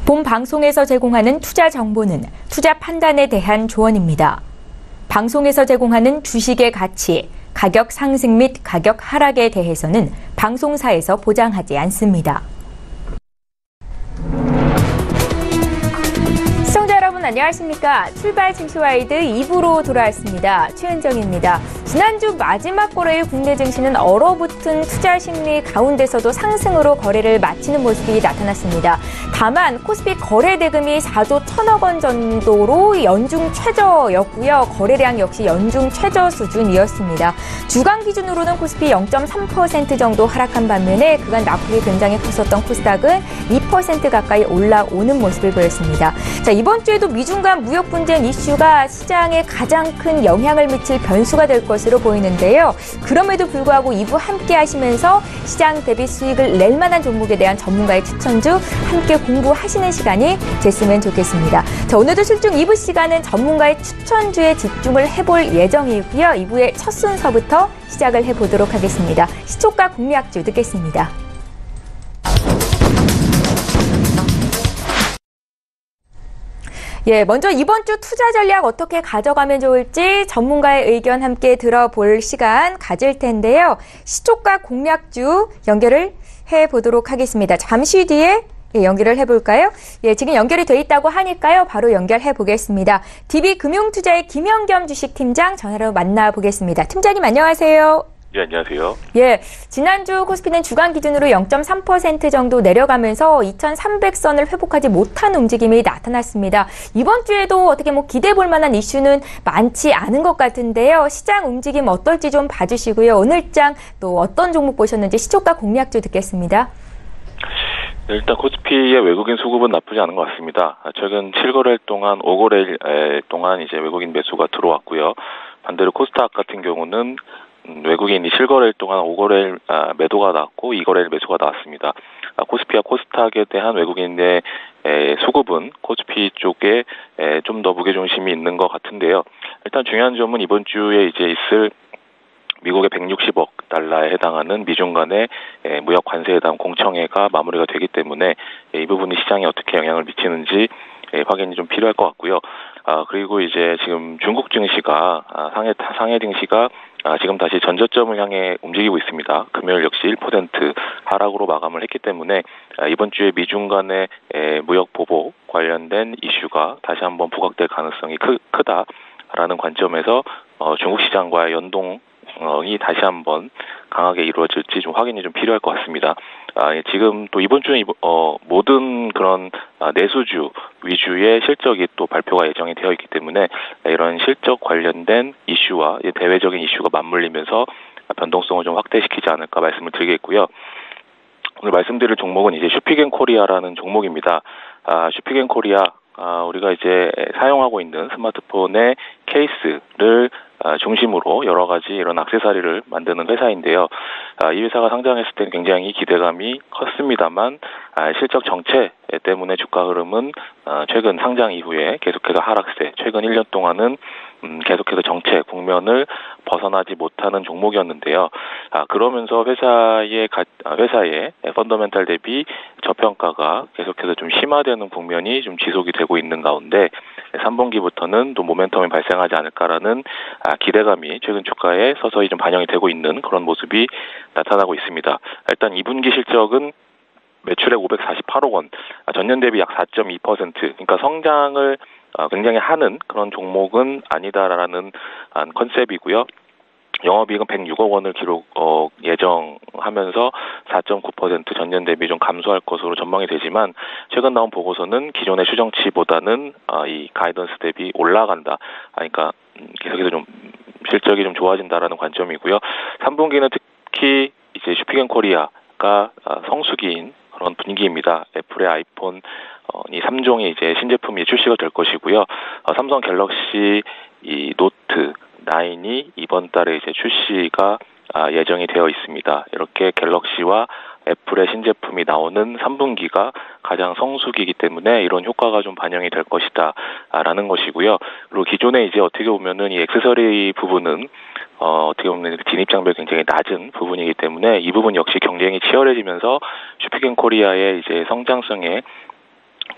본 방송에서 제공하는 투자 정보는 투자 판단에 대한 조언입니다. 방송에서 제공하는 주식의 가치, 가격 상승 및 가격 하락에 대해서는 방송사에서 보장하지 않습니다. 시청자 여러분 안녕하십니까? 출발 증시와이드 2부로 돌아왔습니다. 최은정입니다. 지난주 마지막 거래일 국내 증시는 얼어붙은 투자 심리 가운데서도 상승으로 거래를 마치는 모습이 나타났습니다. 다만 코스피 거래 대금이 4조 1천억 원 정도로 연중 최저였고요. 거래량 역시 연중 최저 수준이었습니다. 주간 기준으로는 코스피 0.3% 정도 하락한 반면에 그간 낙폭이 굉장히 컸었던 코스닥은 2% 가까이 올라오는 모습을 보였습니다. 자, 이번 주에도 미중 간 무역 분쟁 이슈가 시장에 가장 큰 영향을 미칠 변수가 될 것으로 보이는데요. 그럼에도 불구하고 2부 함께 하시면서 시장 대비 수익을 낼 만한 종목에 대한 전문가의 추천주 함께 공부하시는 시간이 됐으면 좋겠습니다. 자, 오늘도 실중 2부 시간은 전문가의 추천주에 집중을 해볼 예정이고요. 2부의 첫 순서부터 시작을 해보도록 하겠습니다. 시초가 공략주 듣겠습니다. 먼저 이번 주 투자 전략 어떻게 가져가면 좋을지 전문가의 의견 함께 들어볼 시간 가질 텐데요. 시초가 공략주 연결을 해보도록 하겠습니다. 잠시 뒤에 연결을 해볼까요? 지금 연결이 돼 있다고 하니까요. 바로 연결해 보겠습니다. DB금융투자의 김영겸 주식팀장 전화로 만나보겠습니다. 팀장님 안녕하세요. 네, 안녕하세요. 지난주 코스피는 주간 기준으로 0.3% 정도 내려가면서 2,300선을 회복하지 못한 움직임이 나타났습니다. 이번 주에도 어떻게 기대해 볼 만한 이슈는 많지 않은 것 같은데요. 시장 움직임 어떨지 좀 봐주시고요. 오늘장 또 어떤 종목 보셨는지 시초가 공략주 듣겠습니다. 네, 일단 코스피의 외국인 수급은 나쁘지 않은 것 같습니다. 최근 7거래일 동안 5거래일 동안 이제 외국인 매수가 들어왔고요. 반대로 코스닥 같은 경우는 외국인이 7거래일 동안 5거래일 매도가 나왔고 2거래일 매수가 나왔습니다. 코스피와 코스닥에 대한 외국인의 수급은 코스피 쪽에 좀 더 무게중심이 있는 것 같은데요. 일단 중요한 점은 이번 주에 이제 있을 미국의 160억 달러에 해당하는 미중 간의 무역 관세에 대한 공청회가 마무리가 되기 때문에 이 부분이 시장에 어떻게 영향을 미치는지 확인이 좀 필요할 것 같고요. 그리고 이제 지금 중국 증시가 상해 증시가 지금 다시 전저점을 향해 움직이고 있습니다. 금요일 역시 1% 하락으로 마감을 했기 때문에 이번 주에 미중 간의 무역 보복 관련된 이슈가 다시 한번 부각될 가능성이 크다라는 관점에서 중국 시장과의 연동이 다시 한번 강하게 이루어질지 좀 확인이 좀 필요할 것 같습니다. 지금 또 이번 주에 모든 그런 내수주 위주의 실적이 또 발표가 예정이 되어 있기 때문에 이런 실적 관련된 이슈와 대외적인 이슈가 맞물리면서 변동성을 좀 확대시키지 않을까 말씀을 드리겠고요. 오늘 말씀드릴 종목은 이제 슈피겐코리아라는 종목입니다. 슈피겐코리아 우리가 이제 사용하고 있는 스마트폰의 케이스를 중심으로 여러 가지 이런 액세서리를 만드는 회사인데요. 이 회사가 상장했을 때는 굉장히 기대감이 컸습니다만 실적 정체 때문에 주가 흐름은 최근 상장 이후에 계속해서 하락세, 최근 1년 동안은 계속해서 정체 국면을 벗어나지 못하는 종목이었는데요. 그러면서 회사의 펀더멘탈 대비 저평가가 계속해서 좀 심화되는 국면이 좀 지속이 되고 있는 가운데 3분기부터는 또 모멘텀이 발생하지 않을까라는 기대감이 최근 주가에 서서히 좀 반영이 되고 있는 그런 모습이 나타나고 있습니다. 일단 2분기 실적은 매출액 548억 원, 전년 대비 약 4.2%, 그러니까 성장을 굉장히 하는 그런 종목은 아니다라는 컨셉이고요. 영업이익은 106억 원을 예정하면서 4.9% 전년 대비 좀 감소할 것으로 전망이 되지만 최근 나온 보고서는 기존의 추정치보다는 이 가이던스 대비 올라간다. 그러니까 계속해서 좀 실적이 좀 좋아진다라는 관점이고요. 3분기는 특히 이제 슈피겐코리아가 성수기인 그런 분위기입니다. 애플의 아이폰 이 3종이 이제 신제품이 출시가 될 것이고요. 삼성 갤럭시 이 노트 9이 이번 달에 이제 출시가 예정이 되어 있습니다. 이렇게 갤럭시와 애플의 신제품이 나오는 3분기가 가장 성수기이기 때문에 이런 효과가 좀 반영이 될 것이다 라는 것이고요. 그리고 기존에 이제 어떻게 보면은 이 액세서리 부분은 어떻게 보면 진입장벽이 굉장히 낮은 부분이기 때문에 이 부분 역시 경쟁이 치열해지면서 슈피겐코리아의 이제 성장성에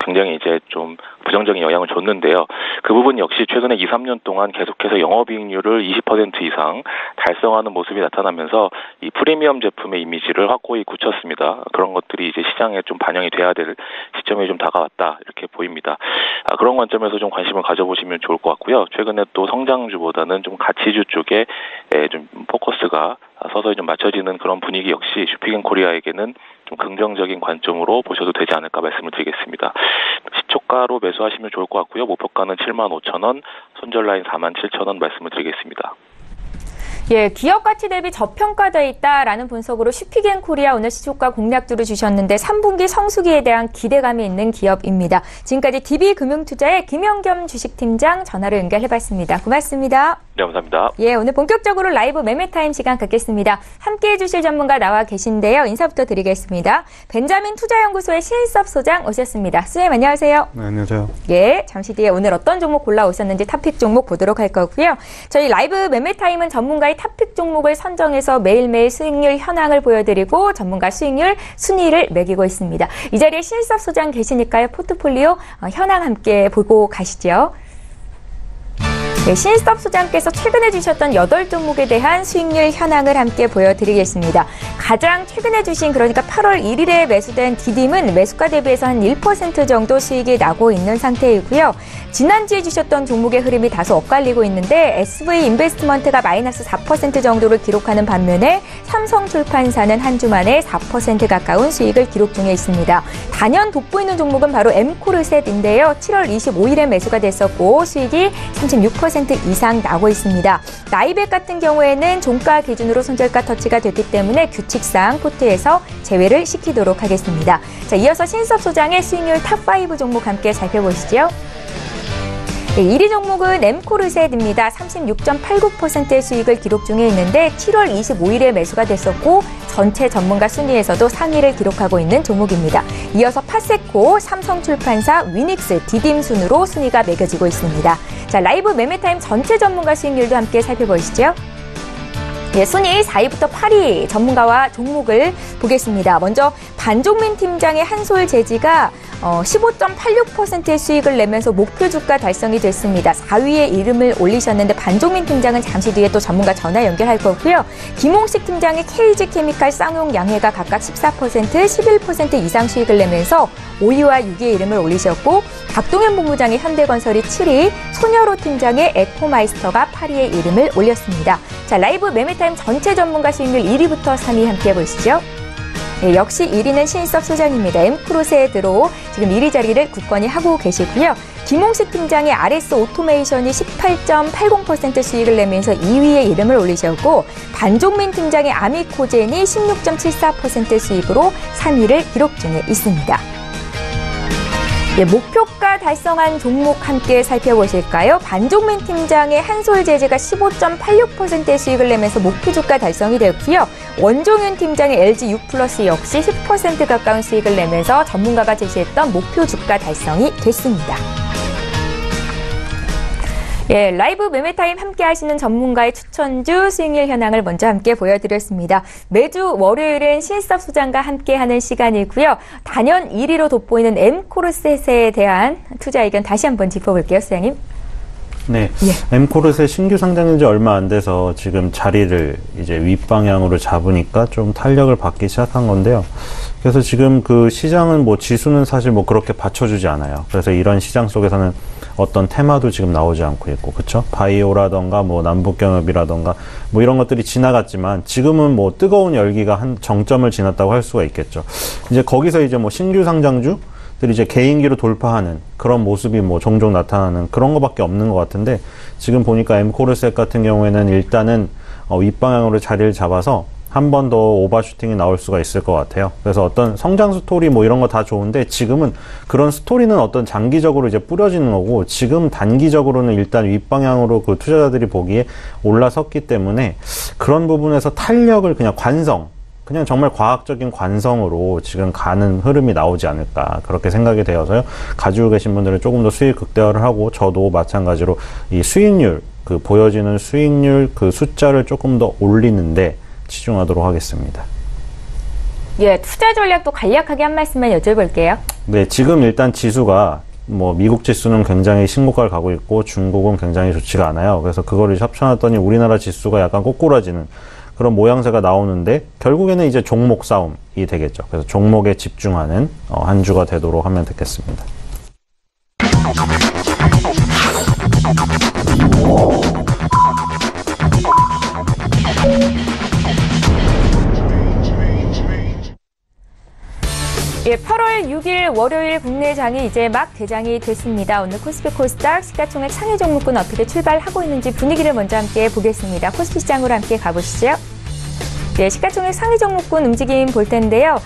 굉장히 이제 좀 부정적인 영향을 줬는데요. 그 부분 역시 최근에 2, 3년 동안 계속해서 영업이익률을 20% 이상 달성하는 모습이 나타나면서 이 프리미엄 제품의 이미지를 확고히 굳혔습니다. 그런 것들이 이제 시장에 좀 반영이 돼야 될 시점이 좀 다가왔다 이렇게 보입니다. 그런 관점에서 좀 관심을 가져보시면 좋을 것 같고요. 최근에 또 성장주보다는 좀 가치주 쪽에 좀 포커스가 서서히 좀 맞춰지는 그런 분위기 역시 슈피겐코리아에게는 좀 긍정적인 관점으로 보셔도 되지 않을까 말씀을 드리겠습니다. 시초가로 매수하시면 좋을 것 같고요. 목표가는 75,000원, 손절라인 47,000원 말씀을 드리겠습니다. 예, 기업 가치 대비 저평가되어 있다라는 분석으로 슈피겐코리아 오늘 시초가 공략주를 주셨는데 3분기 성수기에 대한 기대감이 있는 기업입니다. 지금까지 DB금융투자의 김영겸 주식팀장 전화로 연결해봤습니다. 고맙습니다. 네, 감사합니다. 예, 오늘 본격적으로 라이브 매매타임 시간 갖겠습니다. 함께해 주실 전문가 나와 계신데요. 인사부터 드리겠습니다. 벤자민 투자연구소의 신인섭 소장 오셨습니다. 수님 안녕하세요. 네, 안녕하세요. 예, 잠시 뒤에 오늘 어떤 종목 골라오셨는지 탑픽 종목 보도록 할 거고요. 저희 라이브 매매타임은 전문가의 탑픽 종목을 선정해서 매일매일 수익률 현황을 보여드리고 전문가 수익률 순위를 매기고 있습니다. 이 자리에 신인섭 소장 계시니까요. 포트폴리오 현황 함께 보고 가시죠. 네, 신인섭 소장께서 최근에 주셨던 8종목에 대한 수익률 현황을 함께 보여드리겠습니다. 가장 최근에 주신 그러니까 8월 1일에 매수된 디딤은 매수가 대비해서 한 1% 정도 수익이 나고 있는 상태이고요. 지난주에 주셨던 종목의 흐름이 다소 엇갈리고 있는데 SV 인베스트먼트가 마이너스 4% 정도를 기록하는 반면에 삼성출판사는 한 주 만에 4% 가까운 수익을 기록 중에 있습니다. 단연 돋보이는 종목은 바로 엠코르셋인데요. 7월 25일에 매수가 됐었고 수익이 36% 이상 나고 있습니다. 나이백 같은 경우에는 종가 기준으로 손절가 터치가 됐기 때문에 규칙상 포트에서 제외를 시키도록 하겠습니다. 자, 이어서 신섭 소장의 수익률 탑5 종목 함께 살펴보시죠. 네, 1위 종목은 엠코르셋입니다. 36.89%의 수익을 기록 중에 있는데 7월 25일에 매수가 됐었고 전체 전문가 순위에서도 상위를 기록하고 있는 종목입니다. 이어서 파세코, 삼성출판사, 위닉스, 디딤 순으로 순위가 매겨지고 있습니다. 자, 라이브 매매타임 전체 전문가 수익률도 함께 살펴보시죠. 예, 순위 4위부터 8위 전문가와 종목을 보겠습니다. 먼저 반종민 팀장의 한솔재지가 15.86%의 수익을 내면서 목표 주가 달성이 됐습니다. 4위에 이름을 올리셨는데 반종민 팀장은 잠시 뒤에 또 전문가 전화 연결할 거고요. 김홍식 팀장의 KG케미칼 쌍용 양해가 각각 14%, 11% 이상 수익을 내면서 5위와 6위에 이름을 올리셨고 박동현 본부장의 현대건설이 7위, 손여로 팀장의 에코마이스터가 8위에 이름을 올렸습니다. 자, 라이브 매매타임 전체 전문가 수익률 1위부터 3위 함께 보시죠. 네, 역시 1위는 신인섭 소장입니다. 엠크로셋으로 지금 1위 자리를 굳건히 하고 계시고요. 김홍식 팀장의 RS 오토메이션이 18.80% 수익을 내면서 2위에 이름을 올리셨고 반종민 팀장의 아미코젠이 16.74% 수익으로 3위를 기록 중에 있습니다. 예, 목표가 달성한 종목 함께 살펴보실까요? 반종민 팀장의 한솔재즈가 15.86%의 수익을 내면서 목표 주가 달성이 됐고요. 원종윤 팀장의 LG U+ 역시 10% 가까운 수익을 내면서 전문가가 제시했던 목표 주가 달성이 됐습니다. 예, 라이브 매매타임 함께 하시는 전문가의 추천주 수익률 현황을 먼저 함께 보여드렸습니다. 매주 월요일은 신섭 소장과 함께하는 시간이고요. 단연 1위로 돋보이는 엠코르셋에 대한 투자 의견 다시 한번 짚어볼게요, 소장님. 네, 예. 엠코르셋 신규 상장된 지 얼마 안 돼서 지금 자리를 이제 윗방향으로 잡으니까 좀 탄력을 받기 시작한 건데요. 그래서 지금 그 시장은 뭐 지수는 사실 뭐 그렇게 받쳐주지 않아요. 그래서 이런 시장 속에서는 어떤 테마도 지금 나오지 않고 있고, 그쵸? 바이오라던가 뭐 남북경협이라던가 뭐 이런 것들이 지나갔지만 지금은 뭐 뜨거운 열기가 한 정점을 지났다고 할 수가 있겠죠. 이제 거기서 이제 뭐 신규 상장주 들이 이제 개인기로 돌파하는 그런 모습이 뭐 종종 나타나는 그런 거밖에 없는 것 같은데 지금 보니까 엠코르셋 같은 경우에는 일단은 윗방향으로 자리를 잡아서 한 번 더 오버슈팅이 나올 수가 있을 것 같아요. 그래서 어떤 성장 스토리 뭐 이런 거 다 좋은데 지금은 그런 스토리는 어떤 장기적으로 이제 뿌려지는 거고 지금 단기적으로는 일단 윗방향으로 그 투자자들이 보기에 올라섰기 때문에 그런 부분에서 탄력을 그냥 정말 과학적인 관성으로 지금 가는 흐름이 나오지 않을까 그렇게 생각이 되어서요. 가지고 계신 분들은 조금 더 수익 극대화를 하고 저도 마찬가지로 이 수익률 그 보여지는 수익률 그 숫자를 조금 더 올리는데 치중하도록 하겠습니다. 예, 투자 전략도 간략하게 한 말씀만 여쭤볼게요. 네, 지금 일단 지수가 뭐 미국 지수는 굉장히 신고가를 가고 있고 중국은 굉장히 좋지가 않아요. 그래서 그거를 합쳐놨더니 우리나라 지수가 약간 꼬꾸라지는 그런 모양새가 나오는데 결국에는 이제 종목 싸움이 되겠죠. 그래서 종목에 집중하는 한 주가 되도록 하면 되겠습니다. 예, 8월 6일 월요일 국내 장이 이제 막 개장이 됐습니다. 오늘 코스피 코스닥 시가총액 상위 종목군 어떻게 출발하고 있는지 분위기를 먼저 함께 보겠습니다. 코스피 시장으로 함께 가보시죠. 예, 시가총액 상위 종목군 움직임 볼 텐데요.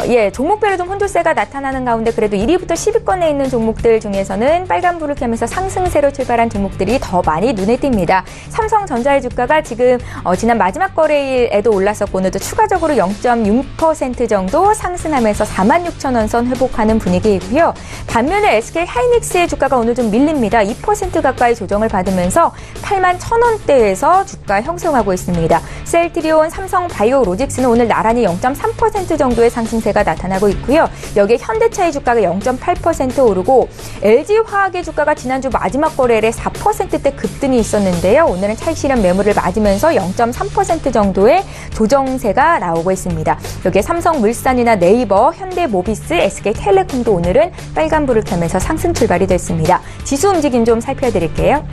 예, 종목별로 좀 혼조세가 나타나는 가운데 그래도 1위부터 10위권에 있는 종목들 중에서는 빨간불을 켜면서 상승세로 출발한 종목들이 더 많이 눈에 띕니다. 삼성전자의 주가가 지금 지난 마지막 거래일에도 올랐었고 오늘도 추가적으로 0.6% 정도 상승하면서 46,000원 선 회복하는 분위기이고요. 반면에 SK 하이닉스의 주가가 오늘 좀 밀립니다. 2% 가까이 조정을 받으면서 81,000원대에서 주가 형성하고 있습니다. 셀트리온, 삼성바이오로직스는 오늘 나란히 0.3% 정도의 상승세가 나타나고 있고요. 여기에 현대차의 주가가 0.8% 오르고 LG화학의 주가가 지난주 마지막 거래일에 4%대 급등이 있었는데요. 오늘은 차익 실현 매물을 맞으면서 0.3% 정도의 조정세가 나오고 있습니다. 여기에 삼성물산이나 네이버, 현대모비스, SK텔레콤도 오늘은 빨간불을 켜면서 상승 출발이 됐습니다. 지수 움직임 좀 살펴드릴게요.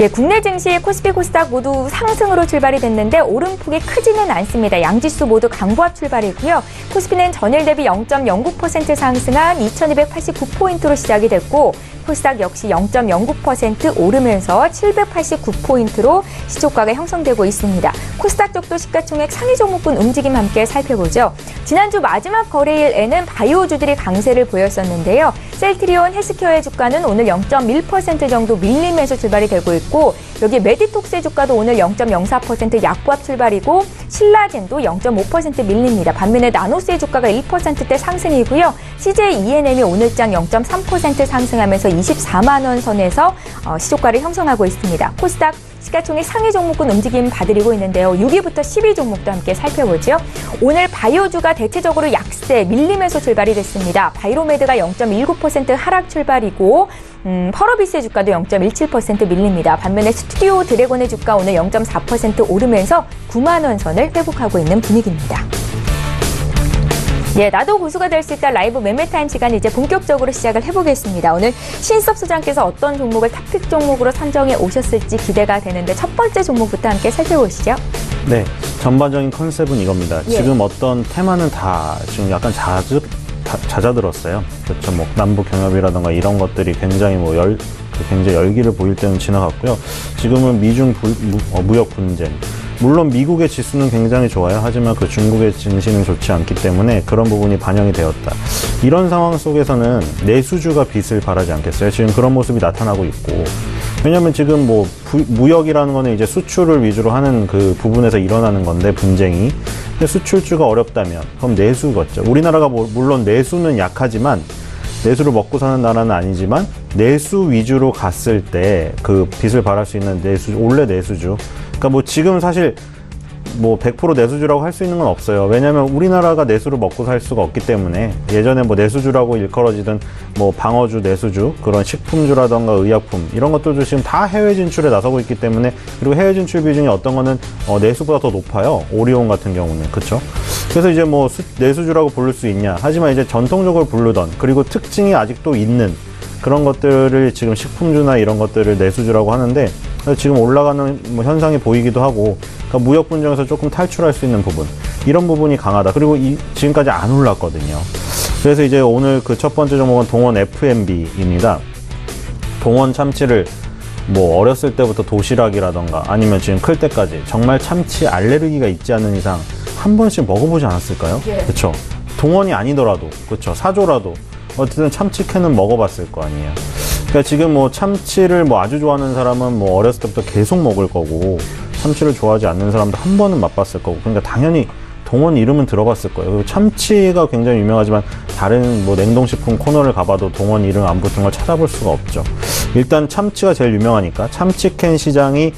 예, 국내 증시 코스피 코스닥 모두 상승으로 출발이 됐는데 오름폭이 크지는 않습니다. 양지수 모두 강보합 출발이고요. 코스피는 전일 대비 0.09% 상승한 2289포인트로 시작이 됐고 코스닥 역시 0.09% 오르면서 789포인트로 시초가가 형성되고 있습니다. 코스닥 쪽도 시가총액 상위 종목군 움직임 함께 살펴보죠. 지난주 마지막 거래일에는 바이오주들이 강세를 보였었는데요. 셀트리온 헬스케어의 주가는 오늘 0.1% 정도 밀리면서 출발이 되고 있고 여기 메디톡스의 주가도 오늘 0.04% 약보합 출발이고 신라젠도 0.5% 밀립니다. 반면에 나노스의 주가가 1%대 상승이고요. CJ ENM이 오늘장 0.3% 상승하면서 24만 원 선에서 시초가를 형성하고 있습니다. 코스닥 시가총액 상위 종목군 움직임 봐드리고 있는데요. 6위부터 10위 종목도 함께 살펴보죠. 오늘 바이오주가 대체적으로 약세 밀리면서 출발이 됐습니다. 바이로메드가 0.19% 하락 출발이고 펄어비스의 주가도 0.17% 밀립니다. 반면에 스튜디오 드래곤의 주가 오늘 0.4% 오르면서 9만 원 선을 회복하고 있는 분위기입니다. 예, 나도 고수가 될 수 있다 라이브 매매타임 시간 이제 본격적으로 시작을 해보겠습니다. 오늘 신석 소장께서 어떤 종목을 탑픽 종목으로 선정해 오셨을지 기대가 되는데 첫 번째 종목부터 함께 살펴보시죠. 네, 전반적인 컨셉은 이겁니다. 예. 지금 어떤 테마는 다 지금 약간 잦아들었어요. 그렇죠. 뭐 남북 경협이라든가 이런 것들이 굉장히 굉장히 열기를 보일 때는 지나갔고요. 지금은 미중 무역 분쟁. 물론 미국의 지수는 굉장히 좋아요. 하지만 그 중국의 증시는 좋지 않기 때문에 그런 부분이 반영이 되었다. 이런 상황 속에서는 내수주가 빚을 바라지 않겠어요? 지금 그런 모습이 나타나고 있고. 왜냐하면 지금 뭐 무역이라는 거는 이제 수출을 위주로 하는 그 부분에서 일어나는 건데 분쟁이. 근데 수출주가 어렵다면 그럼 내수겠죠. 우리나라가 물론 내수는 약하지만 내수를 먹고 사는 나라는 아니지만 내수 위주로 갔을 때 그 빚을 발할 수 있는 원래 내수주. 그러니까 뭐 지금 사실 뭐 100% 내수주라고 할 수 있는 건 없어요. 왜냐하면 우리나라가 내수를 먹고 살 수가 없기 때문에 예전에 뭐 내수주라고 일컬어지던 뭐 방어주, 내수주, 그런 식품주라던가 의약품 이런 것들도 지금 다 해외 진출에 나서고 있기 때문에 그리고 해외 진출 비중이 어떤 거는 내수보다 더 높아요. 오리온 같은 경우는. 그렇죠? 그래서 이제 뭐 내수주라고 부를 수 있냐. 하지만 이제 전통적으로 부르던 그리고 특징이 아직도 있는 그런 것들을 지금 식품주나 이런 것들을 내수주라고 하는데 지금 올라가는 뭐 현상이 보이기도 하고 그러니까 무역 분쟁에서 조금 탈출할 수 있는 부분 이런 부분이 강하다. 그리고 지금까지 안 올랐거든요. 그래서 이제 오늘 그 첫 번째 종목은 동원 FMB입니다. 동원 참치를 뭐 어렸을 때부터 도시락이라던가 아니면 지금 클 때까지 정말 참치 알레르기가 있지 않는 이상 한 번씩 먹어보지 않았을까요? 예. 그렇죠. 동원이 아니더라도 그렇죠. 사조라도 어쨌든 참치캔은 먹어봤을 거 아니에요. 그러니까 지금 뭐 참치를 뭐 아주 좋아하는 사람은 뭐 어렸을 때부터 계속 먹을 거고 참치를 좋아하지 않는 사람도 한 번은 맛봤을 거고 그러니까 당연히 동원 이름은 들어봤을 거예요. 그리고 참치가 굉장히 유명하지만 다른 뭐 냉동식품 코너를 가봐도 동원 이름 안 붙은 걸 찾아볼 수가 없죠. 일단 참치가 제일 유명하니까 참치캔 시장의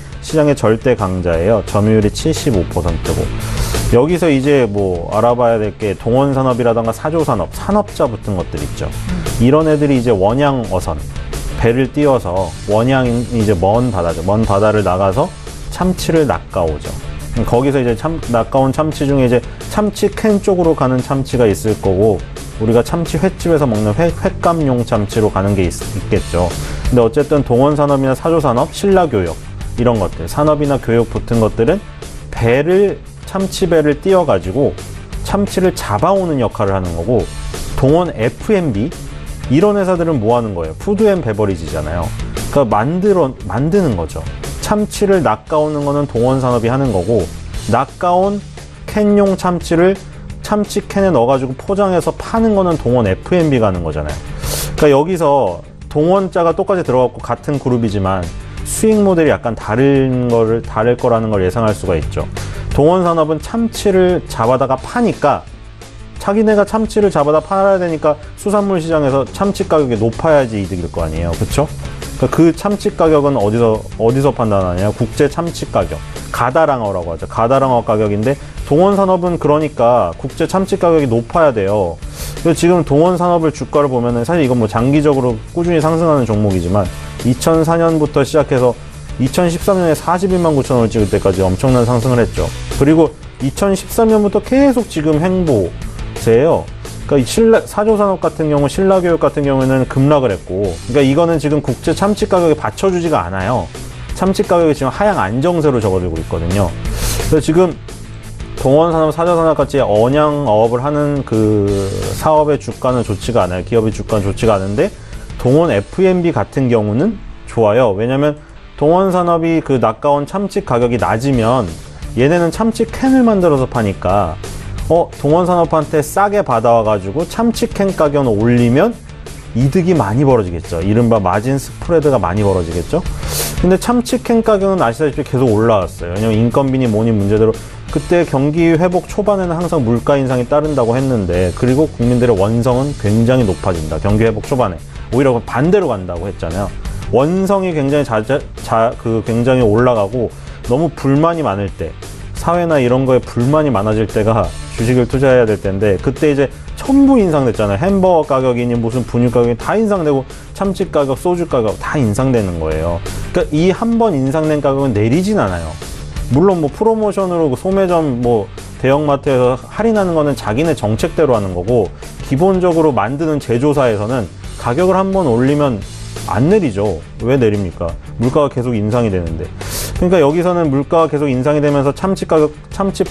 절대 강자예요. 점유율이 75%고 여기서 이제 뭐 알아봐야 될 게 동원산업이라던가 사조산업, 산업자 붙은 것들 있죠. 이런 애들이 이제 원양 어선, 배를 띄워서 원양 이제 먼 바다죠. 먼 바다를 나가서 참치를 낚아오죠. 거기서 이제 낚아온 참치 중에 이제 참치 캔 쪽으로 가는 참치가 있을 거고, 우리가 참치 횟집에서 먹는 횟감용 참치로 가는 게 있겠죠. 근데 어쨌든 동원산업이나 사조산업, 신라교육 이런 것들, 산업이나 교육 붙은 것들은 참치배를 띄워가지고 참치를 잡아오는 역할을 하는 거고, 동원 F&B 이런 회사들은 뭐 하는 거예요? 푸드 앤 베버리지잖아요. 그러니까 만드는 거죠. 참치를 낚아오는 거는 동원산업이 하는 거고, 낚아온 캔용 참치를 참치 캔에 넣어가지고 포장해서 파는 거는 동원 F&B가 하는 거잖아요. 그러니까 여기서 동원자가 똑같이 들어갔고 같은 그룹이지만 수익 모델이 약간 다를 거라는 걸 예상할 수가 있죠. 동원산업은 참치를 잡아다가 파니까, 자기네가 참치를 잡아다 팔아야 되니까 수산물 시장에서 참치 가격이 높아야지 이득일 거 아니에요. 그쵸? 그러니까 그 참치 가격은 어디서 판단하냐? 국제 참치 가격. 가다랑어라고 하죠. 가다랑어 가격인데, 동원산업은 그러니까 국제 참치 가격이 높아야 돼요. 그래서 지금 동원산업을 주가를 보면은, 사실 이건 뭐 장기적으로 꾸준히 상승하는 종목이지만 2004년부터 시작해서 2013년에 41만 9천 원을 찍을 때까지 엄청난 상승을 했죠. 그리고 2013년부터 계속 지금 행보세예요. 그러니까 사조산업 같은 경우, 신라교육 같은 경우에는 급락을 했고, 그러니까 이거는 지금 국제 참치 가격에 받쳐주지가 않아요. 참치 가격이 지금 하향 안정세로 접어들고 있거든요. 그래서 지금 동원산업, 사조산업 같이 언양어업을 하는 그 사업의 주가는 좋지가 않아요. 기업의 주가는 좋지가 않은데, 동원 F&B 같은 경우는 좋아요. 왜냐면 동원산업이 그 낚아온 참치 가격이 낮으면 얘네는 참치 캔을 만들어서 파니까 동원산업한테 싸게 받아와가지고 참치 캔 가격을 올리면 이득이 많이 벌어지겠죠. 이른바 마진 스프레드가 많이 벌어지겠죠. 근데 참치 캔 가격은 아시다시피 계속 올라왔어요. 왜냐면 인건비니 뭐니 문제대로 그때 경기 회복 초반에는 항상 물가 인상이 따른다고 했는데, 그리고 국민들의 원성은 굉장히 높아진다. 경기 회복 초반에 오히려 반대로 간다고 했잖아요. 원성이 굉장히 굉장히 올라가고, 너무 불만이 많을 때, 사회나 이런 거에 불만이 많아질 때가 주식을 투자해야 될 텐데, 그때 이제 전부 인상됐잖아요. 햄버거 가격이니 무슨 분유 가격이 다 인상되고, 참치 가격, 소주 가격 다 인상되는 거예요. 그러니까 이 한 번 인상된 가격은 내리진 않아요. 물론 뭐 프로모션으로 소매점 뭐 대형마트에서 할인하는 거는 자기네 정책대로 하는 거고, 기본적으로 만드는 제조사에서는 가격을 한 번 올리면 안 내리죠. 왜 내립니까? 물가가 계속 인상이 되는데. 그러니까 여기서는 물가가 계속 인상이 되면서 참치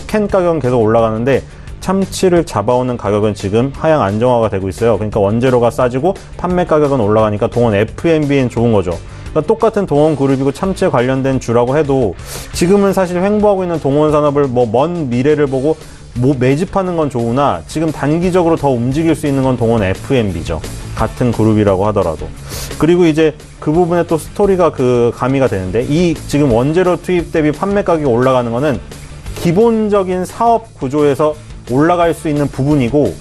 캔 가격은 계속 올라가는데, 참치를 잡아오는 가격은 지금 하향 안정화가 되고 있어요. 그러니까 원재료가 싸지고 판매 가격은 올라가니까 동원 F&B엔 좋은 거죠. 그러니까 똑같은 동원그룹이고 참치에 관련된 주라고 해도, 지금은 사실 횡보하고 있는 동원산업을 뭐 먼 미래를 보고 매집하는 건 좋으나, 지금 단기적으로 더 움직일 수 있는 건 동원 F&B죠. 같은 그룹이라고 하더라도. 그리고 이제 그 부분에 또 스토리가 가미가 되는데, 이 지금 원재료 투입 대비 판매 가격이 올라가는 거는 기본적인 사업 구조에서 올라갈 수 있는 부분이고,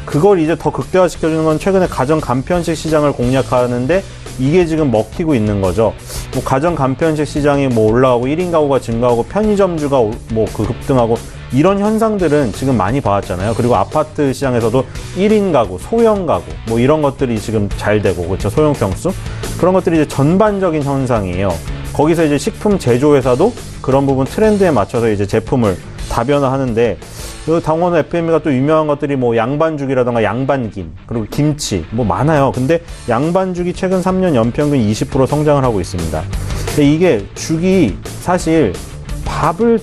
그걸 이제 더 극대화시켜주는 건 최근에 가정 간편식 시장을 공략하는데 이게 지금 먹히고 있는 거죠. 뭐 가정 간편식 시장이 뭐 올라가고 1인 가구가 증가하고 편의점주가 뭐 급등하고, 이런 현상들은 지금 많이 봐왔잖아요. 그리고 아파트 시장에서도 1인 가구, 소형 가구 뭐 이런 것들이 지금 잘 되고, 그렇죠. 소형 평수 그런 것들이 이제 전반적인 현상이에요. 거기서 이제 식품 제조회사도 그런 부분 트렌드에 맞춰서 이제 제품을 다변화하는데, 그 당원 F&B가 또 유명한 것들이 뭐 양반죽이라던가 양반김, 그리고 김치 뭐 많아요. 근데 양반죽이 최근 3년 연평균 20% 성장을 하고 있습니다. 근데 이게 죽이 사실 밥을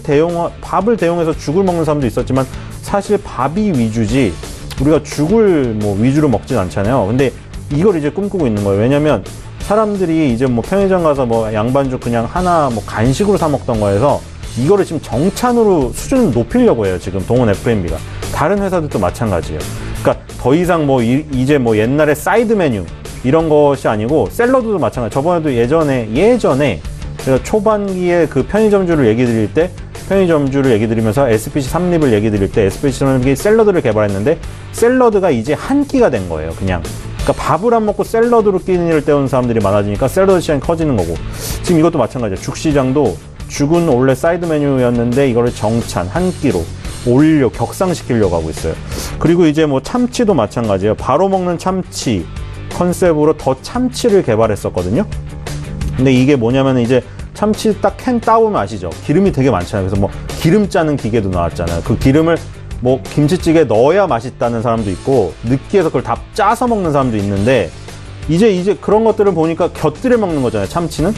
대용해서 죽을 먹는 사람도 있었지만, 사실 밥이 위주지 우리가 죽을 뭐 위주로 먹진 않잖아요. 근데 이걸 이제 꿈꾸고 있는 거예요. 왜냐면 사람들이 이제 뭐 편의점 가서 뭐 양반죽 그냥 하나 뭐 간식으로 사 먹던 거에서 이거를 지금 정찬으로 수준을 높이려고 해요. 지금 동원 F&B가. 다른 회사들도 마찬가지예요. 그러니까 더 이상 뭐 이제 뭐 옛날에 사이드 메뉴 이런 것이 아니고, 샐러드도 마찬가지. 저번에도 예전에 제가 초반기에 그 편의점주를 얘기 드릴 때, 편의점주를 얘기 드리면서 SPC 3립을 얘기 드릴 때, SPC 3립이 샐러드를 개발했는데, 샐러드가 이제 한 끼가 된 거예요. 그냥. 그러니까 밥을 안 먹고 샐러드로 끼니를 때우는 사람들이 많아지니까 샐러드 시장이 커지는 거고, 지금 이것도 마찬가지예요. 죽 시장도, 죽은 원래 사이드 메뉴였는데 이거를 정찬 한 끼로, 격상시키려고 하고 있어요. 그리고 이제 뭐 참치도 마찬가지예요. 바로 먹는 참치 컨셉으로 더 참치를 개발했었거든요. 근데 이게 뭐냐면 이제 참치 딱 캔 따오면 아시죠? 기름이 되게 많잖아요. 그래서 뭐 기름 짜는 기계도 나왔잖아요. 그 기름을 뭐 김치찌개에 넣어야 맛있다는 사람도 있고 느끼해서 그걸 다 짜서 먹는 사람도 있는데 이제 그런 것들을 보니까 곁들여 먹는 거잖아요. 참치는.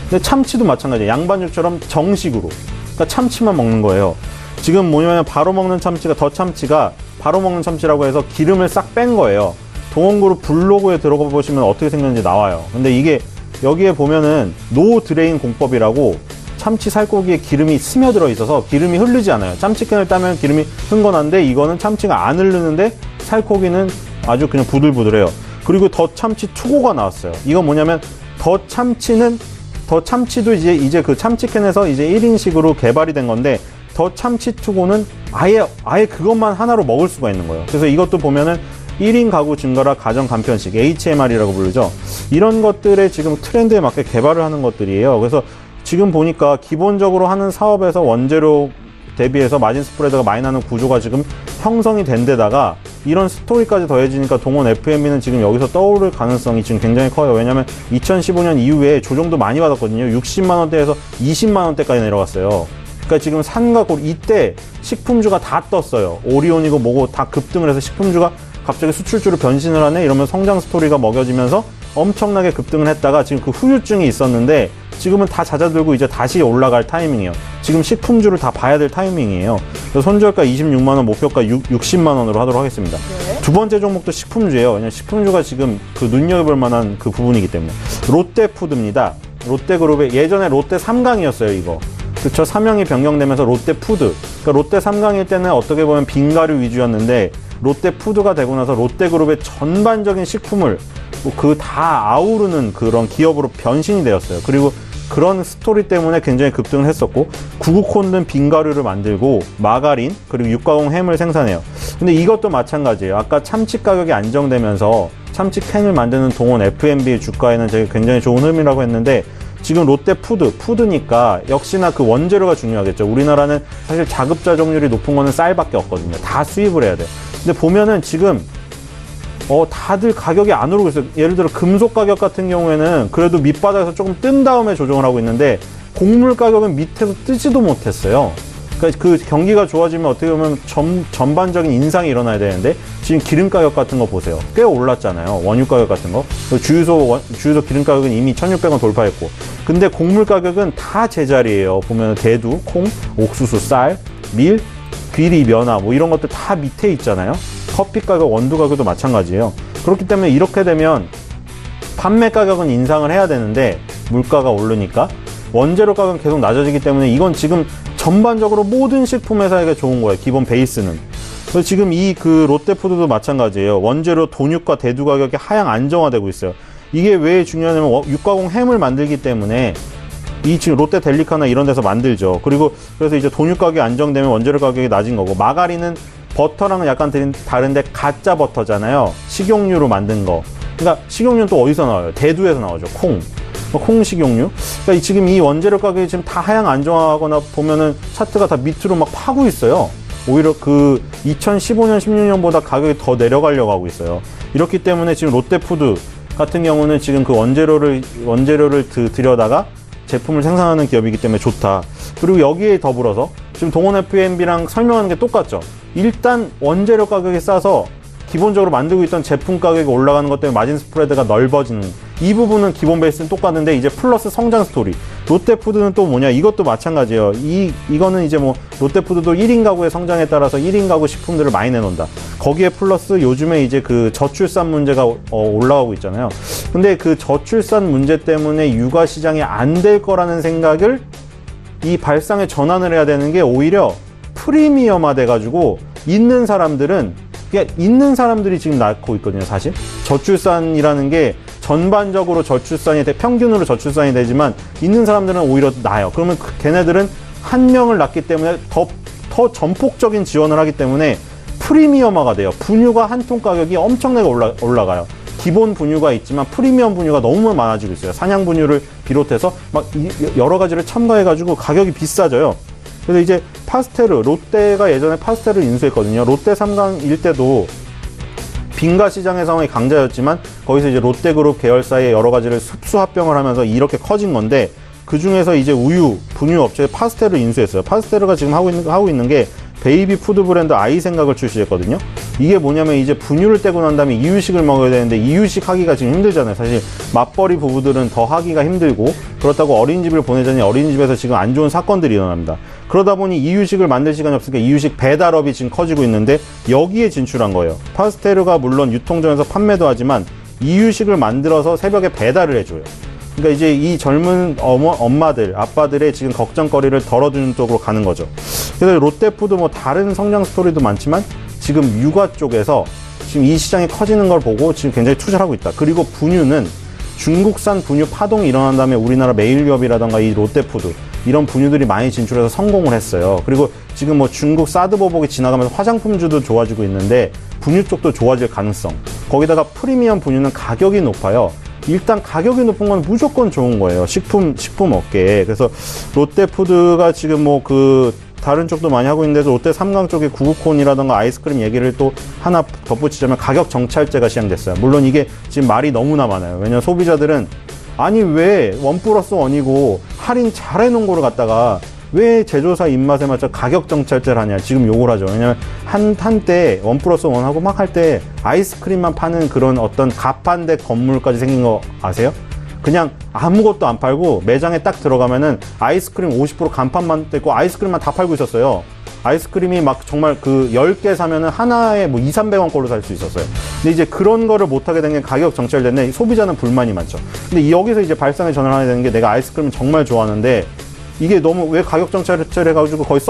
근데 참치도 마찬가지예요. 양반죽처럼 정식으로. 그러니까 참치만 먹는 거예요. 지금 뭐냐면 바로 먹는 참치가 더 참치가 바로 먹는 참치라고 해서 기름을 싹 뺀 거예요. 동원그룹 블로그에 들어가 보시면 어떻게 생겼는지 나와요. 근데 이게 여기에 보면은 노 드레인 공법이라고 참치 살코기에 기름이 스며들어 있어서 기름이 흐르지 않아요. 참치캔을 따면 기름이 흥건한데 이거는 참치가 안 흐르는데 살코기는 아주 그냥 부들부들해요. 그리고 더 참치 투고가 나왔어요. 이건 뭐냐면 더 참치도 이제 그 참치캔에서 이제 1인식으로 개발이 된 건데 더 참치 투고는 아예 그것만 하나로 먹을 수가 있는 거예요. 그래서 이것도 보면은 1인 가구 증가라 가정 간편식 HMR이라고 부르죠. 이런 것들의 지금 트렌드에 맞게 개발을 하는 것들이에요. 그래서 지금 보니까 기본적으로 하는 사업에서 원재료 대비해서 마진 스프레드가 많이 나는 구조가 지금 형성이 된 데다가 이런 스토리까지 더해지니까 동원 F&B는 지금 여기서 떠오를 가능성이 지금 굉장히 커요. 왜냐하면 2015년 이후에 조정도 많이 받았거든요. 60만 원대에서 20만 원대까지 내려갔어요. 그러니까 지금 산과 고리 이때 식품주가 다 떴어요. 오리온이고 뭐고 다 급등을 해서 식품주가 갑자기 수출주로 변신을 하네 이러면 성장 스토리가 먹여지면서 엄청나게 급등을 했다가 지금 그 후유증이 있었는데 지금은 다 잦아들고 이제 다시 올라갈 타이밍이에요. 지금 식품주를 다 봐야 될 타이밍이에요. 그래서 손절가 26만 원, 목표가 60만 원으로 하도록 하겠습니다. 네. 두 번째 종목도 식품주예요. 왜냐면 식품주가 지금 그 눈여겨볼 만한 그 부분이기 때문에. 롯데푸드입니다. 롯데그룹의 예전에 롯데 3강이었어요, 이거. 그쵸. 사명이 변경되면서 롯데푸드. 그러니까 롯데 3강일 때는 어떻게 보면 빙가류 위주였는데 롯데푸드가 되고 나서 롯데그룹의 전반적인 식품을 그 다 아우르는 그런 기업으로 변신이 되었어요. 그리고 그런 스토리 때문에 굉장히 급등을 했었고 구구콘은 빙가류를 만들고 마가린 그리고 육가공 햄을 생산해요. 근데 이것도 마찬가지예요. 아까 참치 가격이 안정되면서 참치 캔을 만드는 동원 F&B 주가에는 되게 굉장히 좋은 흐름이라고 했는데 지금 롯데푸드니까 역시나 그 원재료가 중요하겠죠. 우리나라는 사실 자급자족률이 높은 거는 쌀밖에 없거든요. 다 수입을 해야 돼. 근데 보면은 지금 다들 가격이 안 오르고 있어요. 예를 들어 금속 가격 같은 경우에는 그래도 밑바닥에서 조금 뜬 다음에 조정을 하고 있는데 곡물 가격은 밑에서 뜨지도 못했어요. 그러니까 그 경기가 좋아지면 어떻게 보면 전반적인 인상이 일어나야 되는데 지금 기름 가격 같은 거 보세요. 꽤 올랐잖아요. 원유 가격 같은 거. 주유소 기름 가격은 이미 1,600원 돌파했고. 근데 곡물 가격은 다 제자리예요. 보면 대두, 콩, 옥수수, 쌀, 밀, 귀리, 면화 뭐 이런 것들 다 밑에 있잖아요. 커피 가격, 원두 가격도 마찬가지예요. 그렇기 때문에 이렇게 되면 판매 가격은 인상을 해야 되는데 물가가 오르니까 원재료 가격은 계속 낮아지기 때문에 이건 지금 전반적으로 모든 식품 회사에게 좋은 거예요. 기본 베이스는. 그래서 지금 그 롯데푸드도 마찬가지예요. 원재료 돈육과 대두 가격이 하향 안정화되고 있어요. 이게 왜 중요하냐면 육가공 햄을 만들기 때문에 지금 롯데델리카나 이런 데서 만들죠. 그래서 이제 돈육 가격이 안정되면 원재료 가격이 낮은 거고 마가린은 버터랑은 약간 다른데 가짜 버터잖아요. 식용유로 만든 거. 그러니까 식용유는 또 어디서 나와요? 대두에서 나오죠. 콩 식용유. 그러니까 지금 이 원재료 가격이 지금 다 하향 안정화하거나 보면은 차트가 다 밑으로 막 파고 있어요. 오히려 그 2015년, 16년보다 가격이 더 내려가려고 하고 있어요. 이렇기 때문에 지금 롯데푸드 같은 경우는 지금 그 원재료를 들여다가 제품을 생산하는 기업이기 때문에 좋다. 그리고 여기에 더불어서 지금 동원 F&B랑 설명하는 게 똑같죠. 일단 원재료 가격이 싸서 기본적으로 만들고 있던 제품 가격이 올라가는 것 때문에 마진 스프레드가 넓어지는 이 부분은 기본 베이스는 똑같은데 이제 플러스 성장 스토리. 롯데푸드는 또 뭐냐? 이것도 마찬가지예요. 이거는 이제 뭐 롯데푸드도 1인 가구의 성장에 따라서 1인 가구 식품들을 많이 내놓는다. 거기에 플러스 요즘에 이제 그 저출산 문제가 올라가고 있잖아요. 근데 그 저출산 문제 때문에 육아 시장이 안 될 거라는 생각을 이 발상에 전환을 해야 되는 게 오히려 프리미엄화 돼가지고 있는 사람들이 지금 낳고 있거든요. 사실 저출산이라는 게 전반적으로 평균으로 저출산이 되지만 있는 사람들은 오히려 나아요. 그러면 걔네들은 한 명을 낳기 때문에 더 전폭적인 지원을 하기 때문에 프리미엄화가 돼요. 분유가 한 통 가격이 엄청나게 올라가요. 기본 분유가 있지만 프리미엄 분유가 너무 많아지고 있어요. 사냥 분유를 비롯해서 막 여러 가지를 첨가해가지고 가격이 비싸져요. 그래서 이제 파스테르, 롯데가 예전에 파스테르를 인수했거든요. 롯데 3강 일때도 빙가 시장의 상황이 강자였지만 거기서 이제 롯데그룹 계열사의 여러 가지를 흡수합병을 하면서 이렇게 커진 건데 그 중에서 이제 우유, 분유 업체에 파스테르를 인수했어요. 파스테르가 지금 하고 있는 게 베이비 푸드 브랜드 아이생각을 출시했거든요. 이게 뭐냐면 이제 분유를 떼고 난 다음에 이유식을 먹어야 되는데 이유식 하기가 지금 힘들잖아요. 사실 맞벌이 부부들은 더 하기가 힘들고 그렇다고 어린이집을 보내자니 어린이집에서 지금 안 좋은 사건들이 일어납니다. 그러다 보니 이유식을 만들 시간이 없으니까 이유식 배달업이 지금 커지고 있는데 여기에 진출한 거예요. 파스테르가 물론 유통점에서 판매도 하지만 이유식을 만들어서 새벽에 배달을 해줘요. 그러니까 이제 이 젊은 엄마들, 아빠들의 지금 걱정거리를 덜어주는 쪽으로 가는 거죠. 그래서 롯데푸드 뭐 다른 성장 스토리도 많지만 지금 육아 쪽에서 지금 이 시장이 커지는 걸 보고 지금 굉장히 투자를 하고 있다. 그리고 분유는 중국산 분유 파동이 일어난 다음에 우리나라 메일유업이라던가 이 롯데푸드 이런 분유들이 많이 진출해서 성공을 했어요. 그리고 지금 뭐 중국 사드 보복이 지나가면서 화장품주도 좋아지고 있는데 분유 쪽도 좋아질 가능성. 거기다가 프리미엄 분유는 가격이 높아요. 일단 가격이 높은 건 무조건 좋은 거예요. 식품 업계에. 그래서 롯데푸드가 지금 뭐 다른 쪽도 많이 하고 있는데 롯데 3강 쪽에 구구콘이라던가 아이스크림 얘기를 또 하나 덧붙이자면 가격 정찰제가 시행됐어요. 물론 이게 지금 말이 너무나 많아요. 왜냐면 소비자들은 아니 왜 1+1이고 할인 잘 해놓은 거를 갖다가 왜 제조사 입맛에 맞춰 가격 정찰제를 하냐 지금 욕을 하죠. 왜냐면 한때 1+1하고 막 할 때 아이스크림만 파는 그런 어떤 가판대 건물까지 생긴 거 아세요? 그냥 아무것도 안 팔고 매장에 딱 들어가면은 아이스크림 50% 간판만 떼고 아이스크림만 다 팔고 있었어요. 아이스크림이 막 정말 10개 사면은 하나에 뭐 200~300원 꼴로 살 수 있었어요. 근데 이제 그런 거를 못하게 된 게 가격 정찰제인데 소비자는 불만이 많죠. 근데 여기서 이제 발상의 전환을 하게 되는 게 내가 아이스크림을 정말 좋아하는데 이게 너무 왜 가격 정찰을 해가지고 거의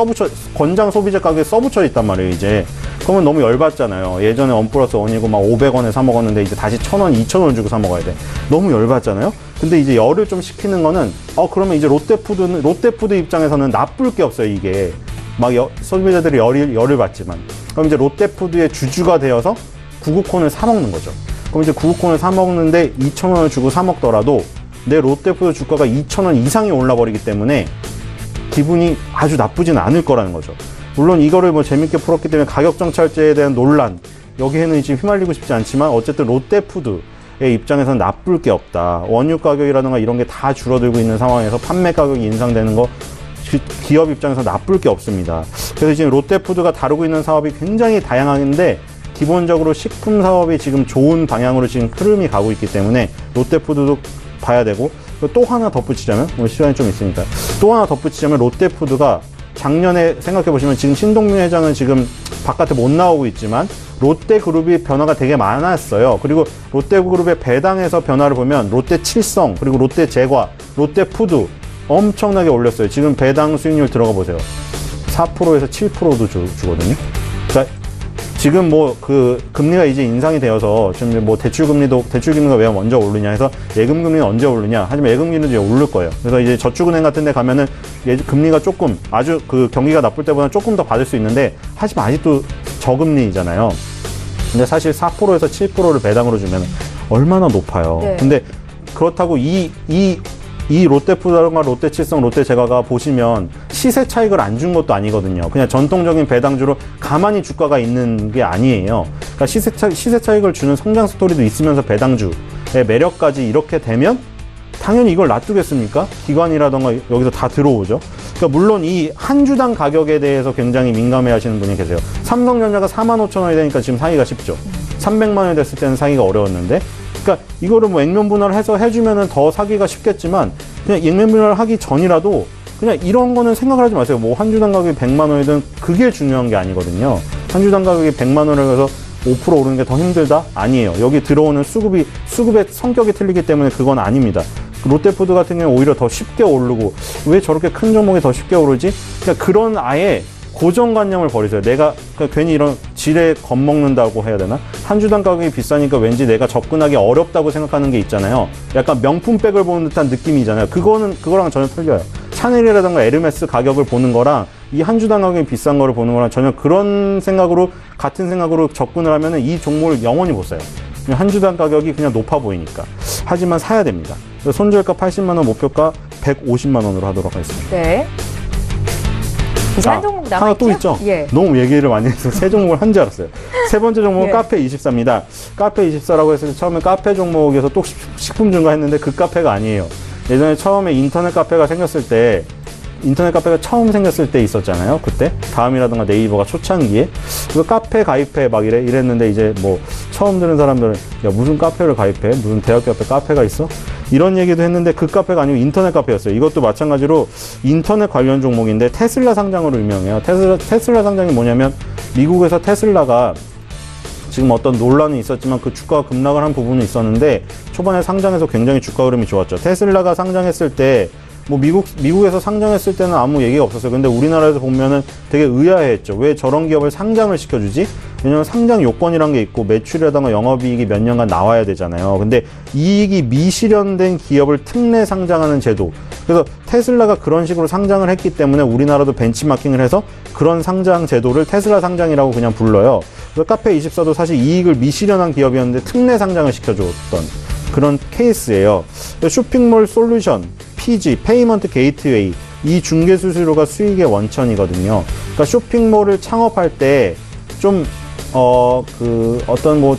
권장 소비자 가격에 써붙여 있단 말이에요, 이제. 그러면 너무 열받잖아요. 예전에 1+1이고 막 500원에 사 먹었는데 이제 다시 1,000원, 2,000원 주고 사 먹어야 돼. 너무 열받잖아요? 근데 이제 열을 좀 식히는 거는, 그러면 이제 롯데푸드 입장에서는 나쁠 게 없어요, 이게. 막 소비자들이 열을 받지만. 그럼 이제 롯데푸드의 주주가 되어서 구구콘을 사 먹는 거죠. 그럼 이제 구구콘을 사 먹는데 2,000원을 주고 사 먹더라도 내 롯데푸드 주가가 2,000원 이상이 올라버리기 때문에 기분이 아주 나쁘진 않을 거라는 거죠. 물론 이거를 뭐 재밌게 풀었기 때문에 가격 정찰제에 대한 논란, 여기에는 지금 휘말리고 싶지 않지만 어쨌든 롯데푸드의 입장에서는 나쁠 게 없다. 원유 가격이라든가 이런 게 다 줄어들고 있는 상황에서 판매 가격이 인상되는 거 기업 입장에서 나쁠 게 없습니다. 그래서 지금 롯데푸드가 다루고 있는 사업이 굉장히 다양한데 기본적으로 식품 사업이 지금 좋은 방향으로 지금 흐름이 가고 있기 때문에 롯데푸드도 봐야 되고 또 하나 덧붙이자면 오늘 시간이 좀 있으니까 또 하나 덧붙이자면 롯데푸드가 작년에 생각해보시면 지금 신동민 회장은 지금 바깥에 못 나오고 있지만 롯데그룹이 변화가 되게 많았어요. 그리고 롯데그룹의 배당에서 변화를 보면 롯데칠성 그리고 롯데제과, 롯데푸드 엄청나게 올렸어요. 지금 배당 수익률 들어가 보세요. 4%에서 7%도 주거든요. 그러니까 지금 뭐 금리가 이제 인상이 되어서 지금 뭐 대출금리가 왜 먼저 오르냐 해서 예금금리는 언제 오르냐 하지만 예금금리는 이제 오를 거예요. 그래서 이제 저축은행 같은 데 가면은 금리가 조금 아주 경기가 나쁠 때보다 조금 더 받을 수 있는데 하지만 아직도 저금리잖아요. 근데 사실 4%에서 7%를 배당으로 주면 얼마나 높아요. 네. 근데 그렇다고 이 롯데푸드라든가 롯데칠성, 롯데제과가 보시면 시세 차익을 안 준 것도 아니거든요. 그냥 전통적인 배당주로 가만히 주가가 있는 게 아니에요. 그러니까 시세 차익을 주는 성장 스토리도 있으면서 배당주의 매력까지 이렇게 되면 당연히 이걸 놔두겠습니까? 기관이라든가 여기서 다 들어오죠. 그러니까 물론 이 한 주당 가격에 대해서 굉장히 민감해 하시는 분이 계세요. 삼성전자가 45,000원이 되니까 지금 사기가 쉽죠. 300만 원이 됐을 때는 사기가 어려웠는데 그러니까 이거를 뭐 액면 분할을 해서 해주면은 더 사기가 쉽겠지만 그냥 액면 분할을 하기 전이라도 그냥 이런 거는 생각을 하지 마세요. 뭐 한 주당 가격이 100만 원이든 그게 중요한 게 아니거든요. 한 주당 가격이 100만 원을 해서 5% 오르는 게 더 힘들다? 아니에요. 여기 들어오는 수급의 성격이 틀리기 때문에 그건 아닙니다. 롯데푸드 같은 경우는 오히려 더 쉽게 오르고 왜 저렇게 큰 종목이 더 쉽게 오르지? 그러니까 그런 아예 고정관념을 버리세요. 내가 괜히 이런 지레 겁먹는다고 해야 되나? 한 주당 가격이 비싸니까 왠지 내가 접근하기 어렵다고 생각하는 게 있잖아요. 약간 명품백을 보는 듯한 느낌이잖아요. 그거랑 전혀 틀려요. 샤넬이라든가 에르메스 가격을 보는 거랑 이 한 주당 가격이 비싼 거를 보는 거랑 전혀 같은 생각으로 접근을 하면은 이 종목을 영원히 못 사요. 한 주당 가격이 그냥 높아 보이니까. 하지만 사야 됩니다. 손절가 80만 원, 목표가 150만 원으로 하도록 하겠습니다. 네. 이제 한 종목 남아있죠? 하나 또 있죠? 예. 너무 얘기를 많이 해서 세 종목을 한 줄 알았어요. 세 번째 종목은 예. 카페24입니다. 카페24라고 했을 때 처음에 카페 종목에서 또 식품 증가했는데 그 카페가 아니에요. 예전에 처음에 인터넷 카페가 생겼을 때 인터넷 카페가 처음 생겼을 때 있었잖아요. 그때 다음이라든가 네이버가 초창기에 그 카페 가입해 막 이랬는데 이제 뭐 처음 들은 사람들은 야 무슨 카페를 가입해? 무슨 대학교 앞에 카페가 있어? 이런 얘기도 했는데 그 카페가 아니고 인터넷 카페였어요. 이것도 마찬가지로 인터넷 관련 종목인데 테슬라 상장으로 유명해요. 테슬라 상장이 뭐냐면 미국에서 테슬라가 지금 어떤 논란이 있었지만 그 주가가 급락을 한 부분이 있었는데 초반에 상장해서 굉장히 주가 흐름이 좋았죠. 테슬라가 상장했을 때 뭐 미국에서 상장했을 때는 아무 얘기가 없었어요. 근데 우리나라에서 보면은 되게 의아해했죠. 왜 저런 기업을 상장을 시켜주지? 왜냐면 상장 요건이란 게 있고 매출이라든가 영업이익이 몇 년간 나와야 되잖아요. 근데 이익이 미실현된 기업을 특례 상장하는 제도. 그래서 테슬라가 그런 식으로 상장을 했기 때문에 우리나라도 벤치마킹을 해서 그런 상장 제도를 테슬라 상장이라고 그냥 불러요. 그래서 카페24도 사실 이익을 미실현한 기업이었는데 특례 상장을 시켜줬던 그런 케이스예요. 쇼핑몰 솔루션, PG, 페이먼트 게이트웨이, 이 중개 수수료가 수익의 원천이거든요. 그러니까 쇼핑몰을 창업할 때 좀 어떤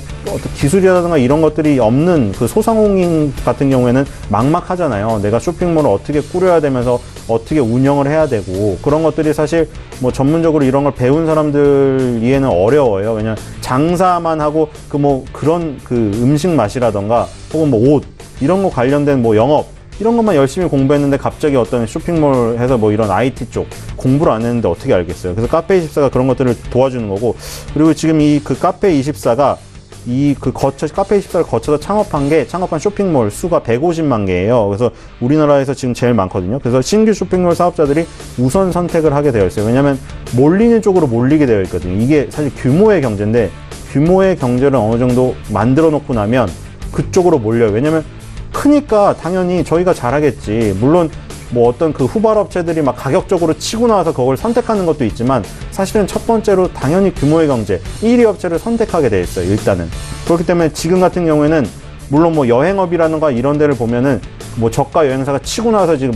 기술이라든가 이런 것들이 없는 그 소상공인 같은 경우에는 막막하잖아요. 내가 쇼핑몰을 어떻게 꾸려야 되면서 어떻게 운영을 해야 되고 그런 것들이 사실 뭐 전문적으로 이런 걸 배운 사람들이에는 어려워요. 왜냐면 장사만 하고 그런 음식 맛이라든가 혹은 뭐 옷 이런 거 관련된 뭐 영업 이런 것만 열심히 공부했는데 갑자기 어떤 쇼핑몰 해서 뭐 이런 IT 쪽 공부를 안 했는데 어떻게 알겠어요. 그래서 카페24가 그런 것들을 도와주는 거고, 그리고 지금 그 카페24가 카페24를 거쳐서 창업한 쇼핑몰 수가 150만 개예요. 그래서 우리나라에서 지금 제일 많거든요. 그래서 신규 쇼핑몰 사업자들이 우선 선택을 하게 되어 있어요. 왜냐하면 몰리는 쪽으로 몰리게 되어 있거든요. 이게 사실 규모의 경제인데 규모의 경제를 어느 정도 만들어 놓고 나면 그쪽으로 몰려요. 왜냐하면 크니까 당연히 저희가 잘하겠지. 물론 뭐 어떤 그 후발업체들이 막 가격적으로 치고 나와서 그걸 선택하는 것도 있지만 사실은 첫 번째로 당연히 규모의 경제 1위 업체를 선택하게 돼 있어요. 일단은. 그렇기 때문에 지금 같은 경우에는 물론 뭐 여행업이라든가 이런 데를 보면은 뭐 저가 여행사가 치고 나와서 지금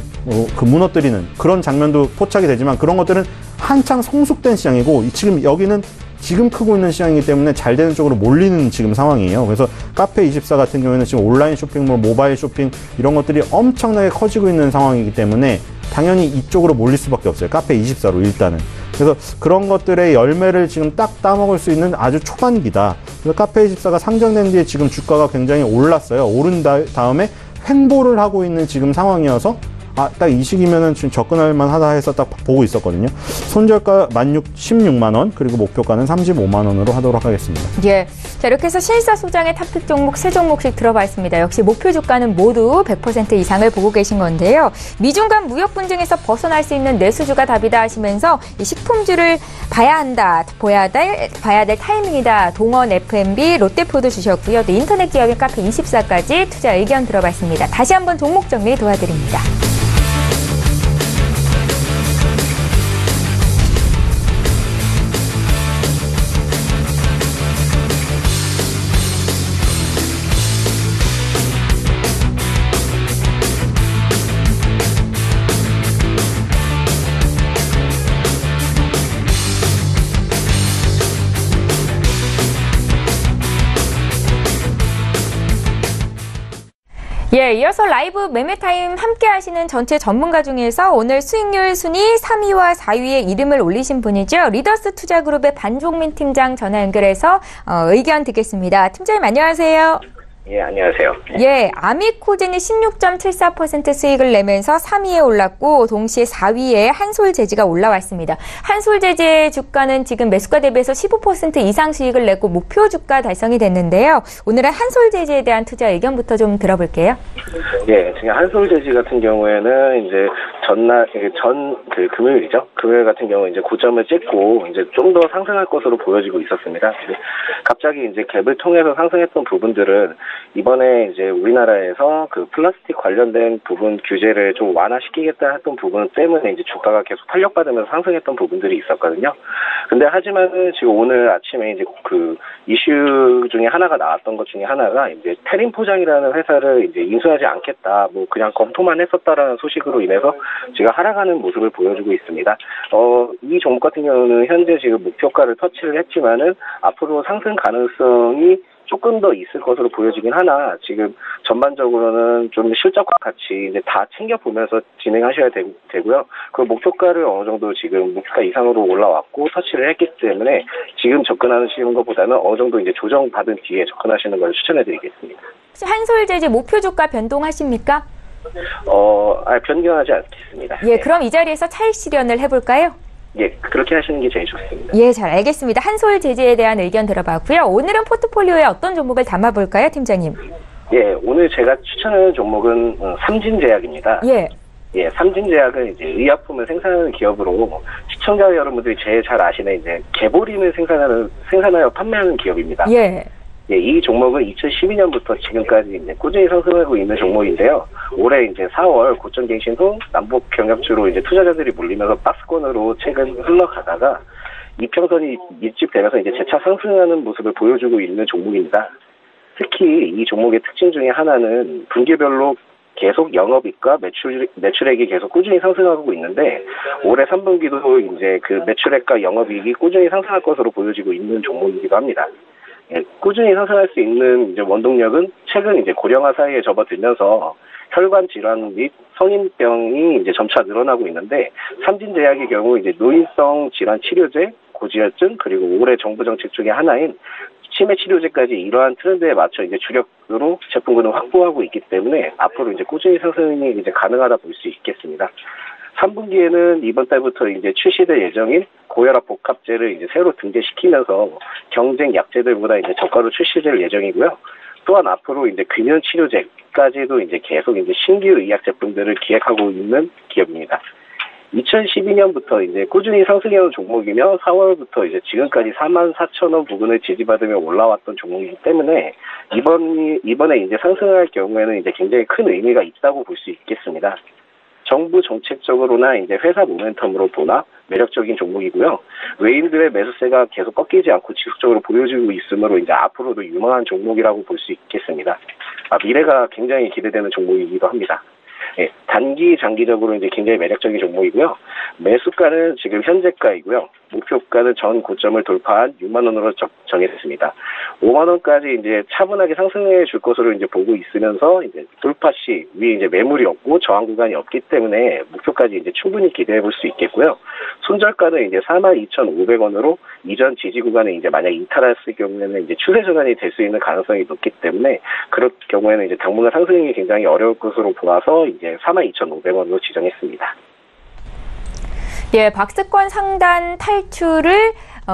그 무너뜨리는 그런 장면도 포착이 되지만 그런 것들은 한창 성숙된 시장이고 지금 여기는 지금 크고 있는 시장이기 때문에 잘 되는 쪽으로 몰리는 지금 상황이에요. 그래서 카페24 같은 경우에는 지금 온라인 쇼핑몰, 모바일 쇼핑 이런 것들이 엄청나게 커지고 있는 상황이기 때문에 당연히 이쪽으로 몰릴 수밖에 없어요. 카페24로 일단은. 그래서 그런 것들의 열매를 지금 딱 따먹을 수 있는 아주 초반기다. 그래서 카페24가 상장된 뒤에 지금 주가가 굉장히 올랐어요. 오른 다음에 횡보를 하고 있는 지금 상황이어서 딱 이 시기면은 지금 접근할 만하다 해서 딱 보고 있었거든요. 손절가 16만 원, 그리고 목표가는 35만 원으로 하도록 하겠습니다. 예. 자, 이렇게 해서 신일사 소장의 탑픽 종목 3종목씩 들어봐 있습니다. 역시 목표 주가는 모두 100% 이상을 보고 계신 건데요. 미중 간 무역 분쟁에서 벗어날 수 있는 내수주가 답이다 하시면서 이 식품주를 봐야 될 타이밍이다. 동원 F&B, 롯데푸드 주셨고요. 또 인터넷 기업인 카페24까지 투자 의견 들어봐 있습니다. 다시 한번 종목 정리 도와드립니다. 예, 이어서 라이브 매매타임 함께 하시는 전체 전문가 중에서 오늘 수익률 순위 3위와 4위에 이름을 올리신 분이죠. 리더스 투자그룹의 반종민 팀장 전화 연결해서 의견 듣겠습니다. 팀장님 안녕하세요. 예, 안녕하세요. 예, 아미코진이 16.74% 수익을 내면서 3위에 올랐고 동시에 4위에 한솔재지가 올라왔습니다. 한솔재지의 주가는 지금 매수가 대비해서 15% 이상 수익을 내고 목표 주가 달성이 됐는데요. 오늘은 한솔재지에 대한 투자 의견부터 좀 들어볼게요. 예, 지금 한솔재지 같은 경우에는 이제 금요일이죠. 금요일 같은 경우 이제 고점을 찍고 이제 좀 더 상승할 것으로 보여지고 있었습니다. 갑자기 이제 갭을 통해서 상승했던 부분들은 이번에 이제 우리나라에서 그 플라스틱 관련된 부분 규제를 좀 완화시키겠다 했던 부분 때문에 이제 주가가 계속 탄력받으면서 상승했던 부분들이 있었거든요. 근데 하지만은 지금 오늘 아침에 이제 그 이슈 중에 하나가 나왔던 것 중에 하나가 이제 테린 포장이라는 회사를 이제 인수하지 않겠다, 뭐 그냥 검토만 했었다라는 소식으로 인해서 지금 하락하는 모습을 보여주고 있습니다. 이 종목 같은 경우는 현재 지금 목표가를 터치를 했지만은 앞으로 상승 가능성이 조금 더 있을 것으로 보여지긴 하나 지금 전반적으로는 좀 실적과 같이 이제 다 챙겨보면서 진행하셔야 되고요. 그 목표가를 어느 정도 지금 목표가 이상으로 올라왔고 터치를 했기 때문에 지금 접근하시는 것보다는 어느 정도 이제 조정받은 뒤에 접근하시는 걸 추천해드리겠습니다. 혹시 한솔제지 목표 주가 변동하십니까? 변경하지 않겠습니다. 예, 그럼 이 자리에서 차익 실현을 해볼까요? 예, 그렇게 하시는 게 제일 좋습니다. 예, 잘 알겠습니다. 한솔제지에 대한 의견 들어봤고요. 오늘은 포트폴리오에 어떤 종목을 담아볼까요, 팀장님? 예, 오늘 제가 추천하는 종목은 삼진제약입니다. 예. 예, 삼진제약은 이제 의약품을 생산하는 기업으로 시청자 여러분들이 제일 잘 아시는 이제 개보린을 생산하여 판매하는 기업입니다. 예. 예, 이 종목은 2012년부터 지금까지 이제 꾸준히 상승하고 있는 종목인데요. 올해 이제 4월 고점 갱신 후 남북 경협주로 이제 투자자들이 몰리면서 박스권으로 최근 흘러가다가 이평선이 밀집되면서 이제 재차 상승하는 모습을 보여주고 있는 종목입니다. 특히 이 종목의 특징 중에 하나는 분기별로 계속 영업이익과 매출액이 계속 꾸준히 상승하고 있는데 올해 3분기도 이제 그 매출액과 영업이익이 꾸준히 상승할 것으로 보여지고 있는 종목이기도 합니다. 예, 꾸준히 상승할 수 있는 이제 원동력은 최근 이제 고령화 사이에 접어들면서 혈관 질환 및 성인병이 이제 점차 늘어나고 있는데 삼진제약의 경우 이제 노인성 질환 치료제, 고지혈증 그리고 올해 정부 정책 중에 하나인 치매 치료제까지 이러한 트렌드에 맞춰 이제 주력으로 제품군을 확보하고 있기 때문에 앞으로 이제 꾸준히 상승이 이제 가능하다 볼 수 있겠습니다. 3분기에는 이번 달부터 이제 출시될 예정인 고혈압 복합제를 이제 새로 등재시키면서 경쟁 약제들보다 이제 저가로 출시될 예정이고요. 또한 앞으로 이제 금연 치료제까지도 이제 계속 이제 신규 의약 제품들을 기획하고 있는 기업입니다. 2012년부터 이제 꾸준히 상승해온 종목이며 4월부터 이제 지금까지 44,000원 부근을 지지받으며 올라왔던 종목이기 때문에 이번에 이제 상승할 경우에는 이제 굉장히 큰 의미가 있다고 볼 수 있겠습니다. 정부 정책적으로나 이제 회사 모멘텀으로 보나 매력적인 종목이고요. 외인들의 매수세가 계속 꺾이지 않고 지속적으로 보여지고 있으므로 이제 앞으로도 유망한 종목이라고 볼 수 있겠습니다. 미래가 굉장히 기대되는 종목이기도 합니다. 예, 단기, 장기적으로 이제 굉장히 매력적인 종목이고요. 매수가는 지금 현재가이고요. 목표가는 전 고점을 돌파한 6만 원으로 정했습니다. 5만 원까지 이제 차분하게 상승해 줄 것으로 이제 보고 있으면서 이제 돌파 시 위에 이제 매물이 없고 저항 구간이 없기 때문에 목표까지 이제 충분히 기대해 볼 수 있겠고요. 손절가는 이제 42,500원으로 이전 지지 구간에 이제 만약 이탈했을 경우에는 이제 추세 전환이 될 수 있는 가능성이 높기 때문에 그럴 경우에는 이제 당분간 상승이 굉장히 어려울 것으로 보아서 이제 42,500원으로 지정했습니다. 예, 박스권 상단 탈출을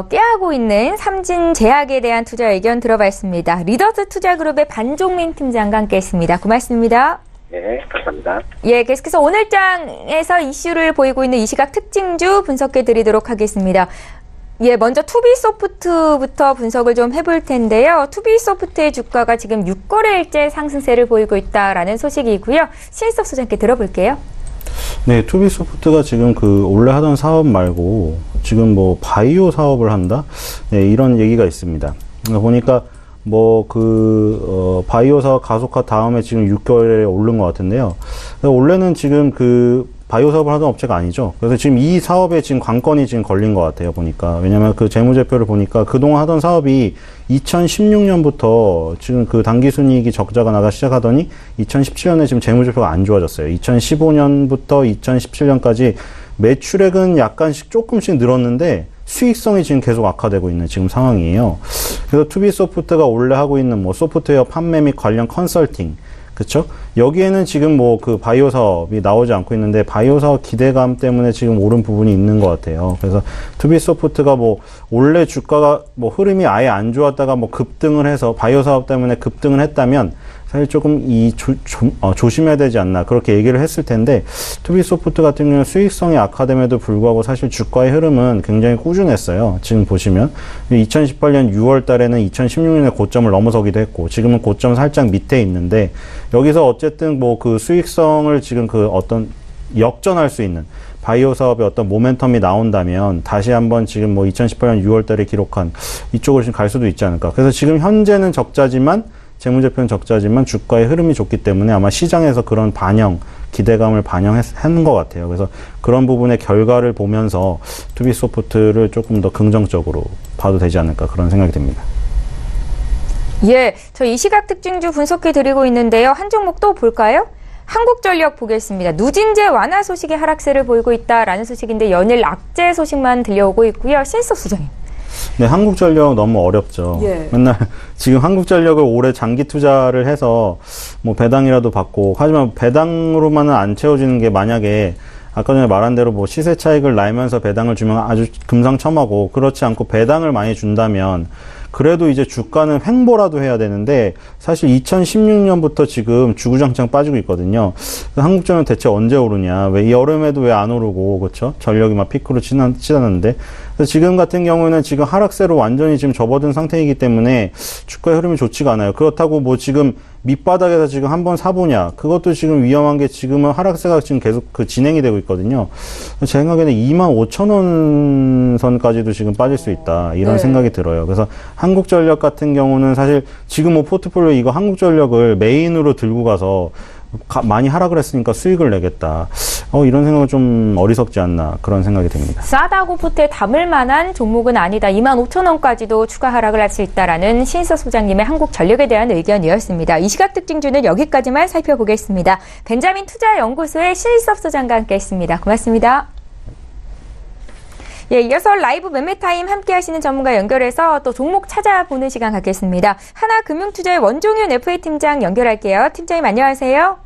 꾀하고 있는 삼진제약에 대한 투자 의견 들어봤습니다. 리더스 투자그룹의 반종민 팀장과 함께했습니다. 고맙습니다. 네, 감사합니다. 예, 계속해서 오늘장에서 이슈를 보이고 있는 이 시각 특징주 분석해드리도록 하겠습니다. 예, 먼저 투비소프트부터 분석을 좀 해볼 텐데요. 투비소프트의 주가가 지금 6거래일째 상승세를 보이고 있다라는 소식이고요. 신일섭 소장께 들어볼게요. 네, 투비소프트가 지금 원래 하던 사업 말고 지금 뭐 바이오 사업을 한다? 네, 이런 얘기가 있습니다. 보니까 바이오 사업 가속화 다음에 지금 6개월에 오른 것 같은데요. 원래는 지금 바이오 사업을 하던 업체가 아니죠. 그래서 지금 이 사업에 지금 관건이 지금 걸린 것 같아요, 보니까. 왜냐면 재무제표를 보니까 그동안 하던 사업이 2016년부터 지금 당기순이익이 적자가 나가 시작하더니 2017년에 지금 재무제표가 안 좋아졌어요. 2015년부터 2017년까지 매출액은 약간씩 조금씩 늘었는데 수익성이 지금 계속 악화되고 있는 지금 상황이에요. 그래서 투비소프트가 원래 하고 있는 소프트웨어 판매 및 관련 컨설팅, 그쵸? 여기에는 지금 바이오 사업이 나오지 않고 있는데, 바이오 사업 기대감 때문에 지금 오른 부분이 있는 것 같아요. 그래서 투비소프트가 원래 주가가 흐름이 아예 안 좋았다가 급등을 해서, 바이오 사업 때문에 급등을 했다면, 사실 조금 조심해야 되지 않나, 그렇게 얘기를 했을 텐데, 투비소프트 같은 경우는 수익성이 악화됨에도 불구하고 사실 주가의 흐름은 굉장히 꾸준했어요. 지금 보시면. 2018년 6월 달에는 2016년에 고점을 넘어서기도 했고, 지금은 고점 살짝 밑에 있는데, 여기서 어쨌든 수익성을 지금 어떤 역전할 수 있는 바이오 사업의 어떤 모멘텀이 나온다면 다시 한번 지금 2018년 6월 달에 기록한 이쪽으로 지금 갈 수도 있지 않을까. 그래서 지금 현재는 적자지만 재무제표는 적자지만 주가의 흐름이 좋기 때문에 아마 시장에서 그런 기대감을 반영하는 것 같아요. 그래서 그런 부분의 결과를 보면서 투비소프트를 조금 더 긍정적으로 봐도 되지 않을까 그런 생각이 듭니다. 예, 저 이 시각 특징주 분석해 드리고 있는데요. 한 종목 또 볼까요? 한국전력 보겠습니다. 누진제 완화 소식에 하락세를 보이고 있다라는 소식인데 연일 악재 소식만 들려오고 있고요. 신석 소장님. 네, 한국전력 너무 어렵죠. 예. 맨날 지금 한국전력을 올해 장기 투자를 해서 뭐 배당이라도 받고 하지만 배당으로만은 안 채워지는 게 만약에 아까 전에 말한 대로 뭐 시세 차익을 나면서 배당을 주면 아주 금상첨화고 그렇지 않고 배당을 많이 준다면 그래도 이제 주가는 횡보라도 해야 되는데 사실 2016년부터 지금 주구장창 빠지고 있거든요. 한국전력 대체 언제 오르냐? 왜 여름에도 왜 안 오르고 그렇죠? 전력이 막 피크로 치닫는데 지금 같은 경우에는 지금 하락세로 완전히 지금 접어든 상태이기 때문에 주가의 흐름이 좋지가 않아요. 그렇다고 뭐 지금 밑바닥에서 지금 한번 사보냐? 그것도 지금 위험한 게 지금은 하락세가 지금 계속 진행이 되고 있거든요. 제 생각에는 25,000원 선까지도 지금 빠질 수 있다. 이런 생각이 들어요. 그래서 한국전력 같은 경우는 사실 지금 뭐 포트폴리오 이거 한국전력을 메인으로 들고 가서 많이 하락을 했으니까 수익을 내겠다. 이런 생각은 좀 어리석지 않나 그런 생각이 듭니다. 싸다고 포트에 담을 만한 종목은 아니다. 25,000원까지도 추가 하락을 할 수 있다라는 신석 소장님의 한국전력에 대한 의견이었습니다. 이 시각 특징주는 여기까지만 살펴보겠습니다. 벤자민 투자연구소의 신석 소장과 함께했습니다. 고맙습니다. 예, 이어서 라이브 매매타임 함께 하시는 전문가 연결해서 또 종목 찾아보는 시간 갖겠습니다. 하나금융투자의 원종윤 FA 팀장 연결할게요. 팀장님 안녕하세요.